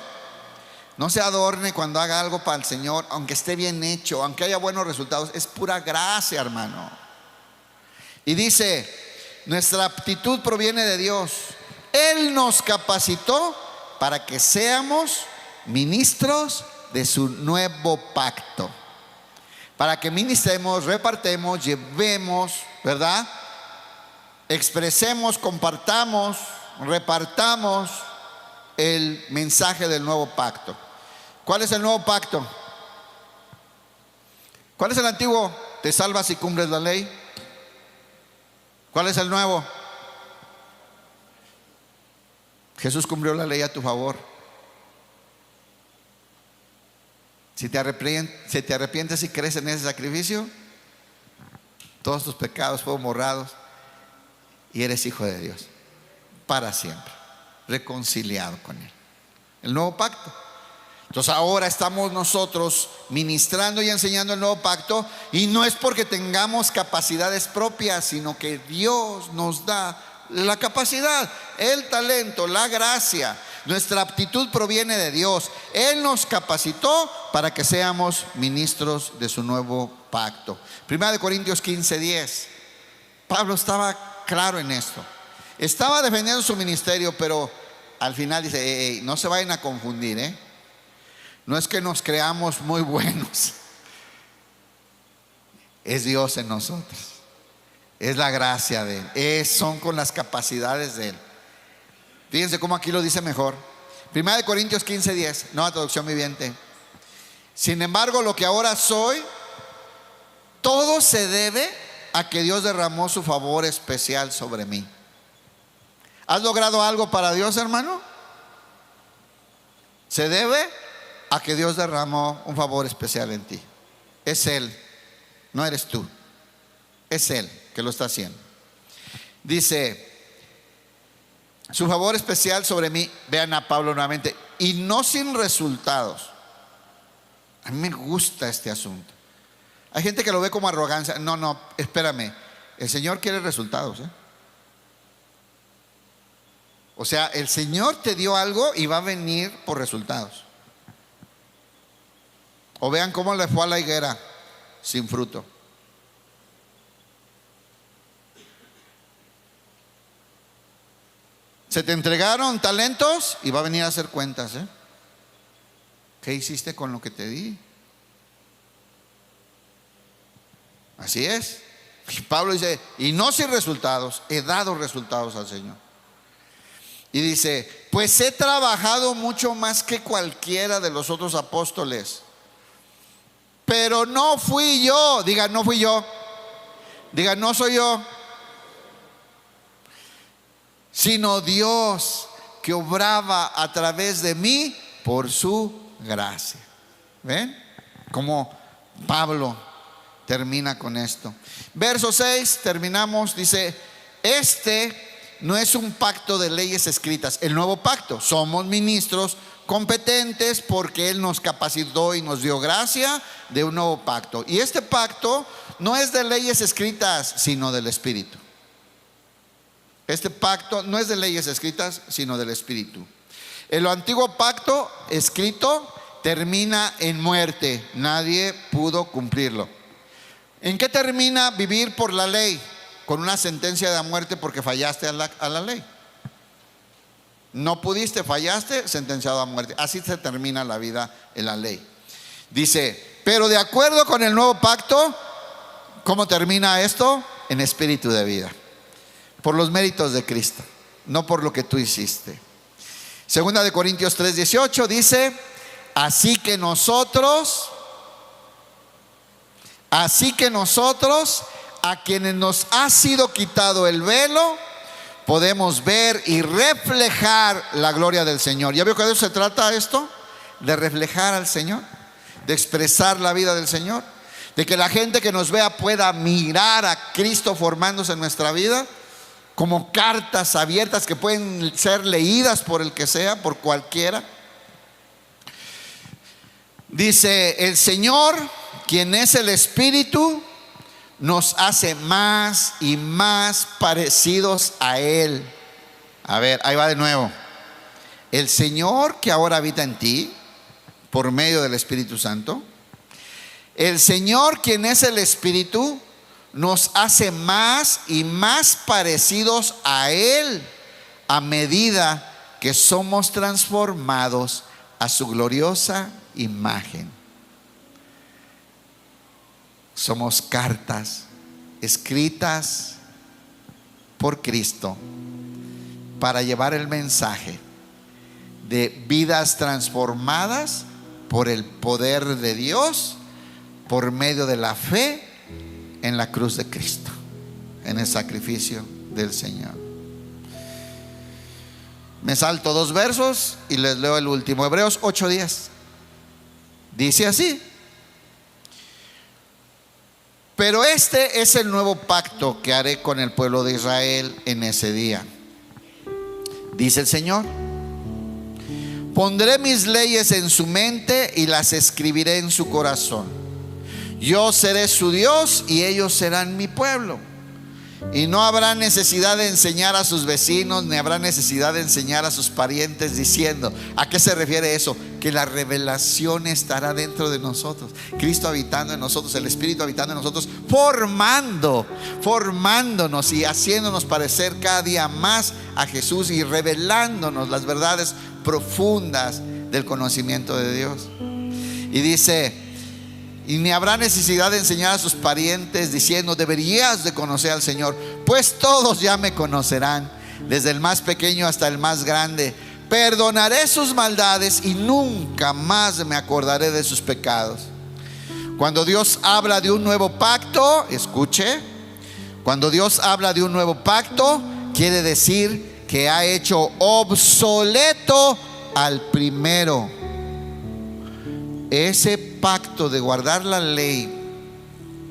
No se adorne cuando haga algo para el Señor, aunque esté bien hecho, aunque haya buenos resultados. Es pura gracia, hermano. Y dice: nuestra aptitud proviene de Dios. Él nos capacitó para que seamos ministros de su nuevo pacto, para que ministremos, repartemos, llevemos, ¿verdad? Expresemos, compartamos, repartamos el mensaje del nuevo pacto. ¿Cuál es el nuevo pacto? ¿Cuál es el antiguo? Te salvas si cumples la ley. ¿Cuál es el nuevo? Jesús cumplió la ley a tu favor. Si te arrepientes y crees en ese sacrificio, todos tus pecados fueron borrados y eres hijo de Dios para siempre, reconciliado con Él. El nuevo pacto. Entonces ahora estamos nosotros ministrando y enseñando el nuevo pacto, y no es porque tengamos capacidades propias, sino que Dios nos da la capacidad, el talento, la gracia. Nuestra aptitud proviene de Dios. Él nos capacitó para que seamos ministros de su nuevo pacto. 1 Corintios 15:10. Pablo estaba claro en esto. Estaba defendiendo su ministerio, pero al final dice: no se vayan a confundir, no es que nos creamos muy buenos, es Dios en nosotros, es la gracia de Él, son con las capacidades de Él. Fíjense cómo aquí lo dice mejor. 1 Corintios 15:10, nueva traducción viviente. Sin embargo, lo que ahora soy, todo se debe a que Dios derramó su favor especial sobre mí. ¿Has logrado algo para Dios, hermano? Se debe a que Dios derramó un favor especial en ti. Es Él, no eres tú. Es Él que lo está haciendo. Dice: su favor especial sobre mí. Vean a Pablo nuevamente. Y no sin resultados. A mí me gusta este asunto. Hay gente que lo ve como arrogancia. No, espérame. El Señor quiere resultados, O sea, el Señor te dio algo y va a venir por resultados. O vean cómo le fue a la higuera sin fruto. Se te entregaron talentos y va a venir a hacer cuentas, ¿Qué hiciste con lo que te di? Así es. Y Pablo dice: y no sin resultados, he dado resultados al Señor. Y dice: pues he trabajado mucho más que cualquiera de los otros apóstoles, pero no fui yo. Diga, no fui yo. Diga, no soy yo, sino Dios que obraba a través de mí por su gracia. ¿Ven? Como Pablo termina con esto. Verso 6, terminamos. Dice: este no es un pacto de leyes escritas. El nuevo pacto, somos ministros competentes porque Él nos capacitó y nos dio gracia de un nuevo pacto. Y este pacto no es de leyes escritas, sino del Espíritu. Este pacto no es de leyes escritas, sino del Espíritu. El antiguo pacto escrito termina en muerte. Nadie pudo cumplirlo. ¿En qué termina vivir por la ley? Con una sentencia de muerte porque fallaste a la ley. No pudiste, fallaste, sentenciado a muerte. Así se termina la vida en la ley. Dice: pero de acuerdo con el nuevo pacto, ¿cómo termina esto? En espíritu de vida, por los méritos de Cristo, no por lo que tú hiciste. Segunda de Corintios 3:18 dice: así que nosotros, a quienes nos ha sido quitado el velo, podemos ver y reflejar la gloria del Señor. ¿Ya vio que de eso se trata esto? De reflejar al Señor, de expresar la vida del Señor, de que la gente que nos vea pueda mirar a Cristo formándose en nuestra vida, como cartas abiertas que pueden ser leídas por el que sea, por cualquiera. Dice: el Señor, quien es el Espíritu, nos hace más y más parecidos a Él. A ver, ahí va de nuevo. El Señor que ahora habita en ti por medio del Espíritu Santo, el Señor, quien es el Espíritu, nos hace más y más parecidos a Él a medida que somos transformados a su gloriosa imagen. Somos cartas escritas por Cristo para llevar el mensaje de vidas transformadas por el poder de Dios, por medio de la fe en la cruz de Cristo, en el sacrificio del Señor. Me salto 2 versos y les leo el último. Hebreos 8:10. Dice así: pero este es el nuevo pacto que haré con el pueblo de Israel en ese día, dice el Señor. Pondré mis leyes en su mente y las escribiré en su corazón. Yo seré su Dios y ellos serán mi pueblo. Y no habrá necesidad de enseñar a sus vecinos, ni habrá necesidad de enseñar a sus parientes diciendo. ¿A qué se refiere eso? Que la revelación estará dentro de nosotros, Cristo habitando en nosotros, el Espíritu habitando en nosotros, formándonos y haciéndonos parecer cada día más a Jesús, y revelándonos las verdades profundas del conocimiento de Dios. Y dice: y ni habrá necesidad de enseñar a sus parientes diciendo, deberías de conocer al Señor, pues todos ya me conocerán, desde el más pequeño hasta el más grande. Perdonaré sus maldades y nunca más me acordaré de sus pecados. Cuando Dios habla de un nuevo pacto, escuche, cuando Dios habla de un nuevo pacto, quiere decir que ha hecho obsoleto al primero. Ese pacto de guardar la ley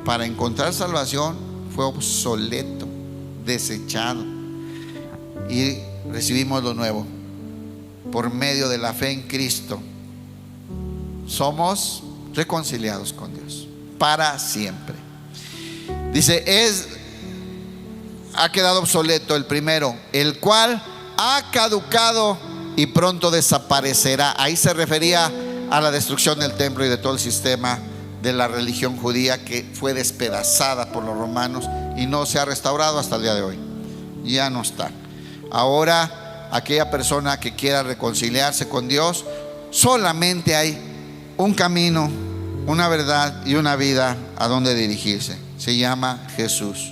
para encontrar salvación fue obsoleto, desechado, y recibimos lo nuevo por medio de la fe en Cristo. Somos reconciliados con Dios para siempre. Dice: ha quedado obsoleto el primero, el cual ha caducado y pronto desaparecerá. Ahí se refería a la destrucción del templo y de todo el sistema de la religión judía, que fue despedazada por los romanos y no se ha restaurado hasta el día de hoy. Ya no está. Ahora, aquella persona que quiera reconciliarse con Dios, solamente hay un camino, una verdad y una vida a donde dirigirse. Se llama Jesús.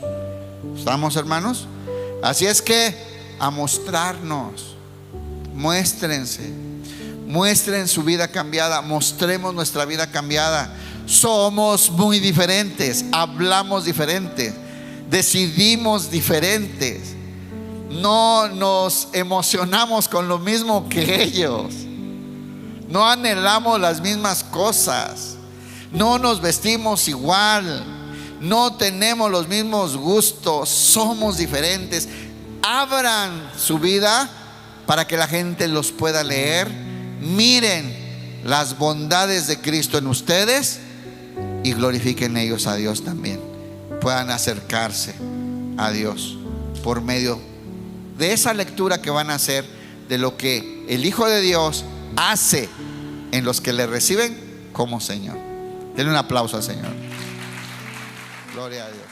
¿Estamos, hermanos? Así es que a mostrarnos, muéstrense. Muestren su vida cambiada, mostremos nuestra vida cambiada. Somos muy diferentes, hablamos diferente, decidimos diferentes, no nos emocionamos con lo mismo que ellos, no anhelamos las mismas cosas, no nos vestimos igual, no tenemos los mismos gustos, somos diferentes. Abran su vida para que la gente los pueda leer. Miren las bondades de Cristo en ustedes y glorifiquen ellos a Dios también. Puedan acercarse a Dios por medio de esa lectura que van a hacer de lo que el Hijo de Dios hace en los que le reciben como Señor. Denle un aplauso al Señor. Gloria a Dios.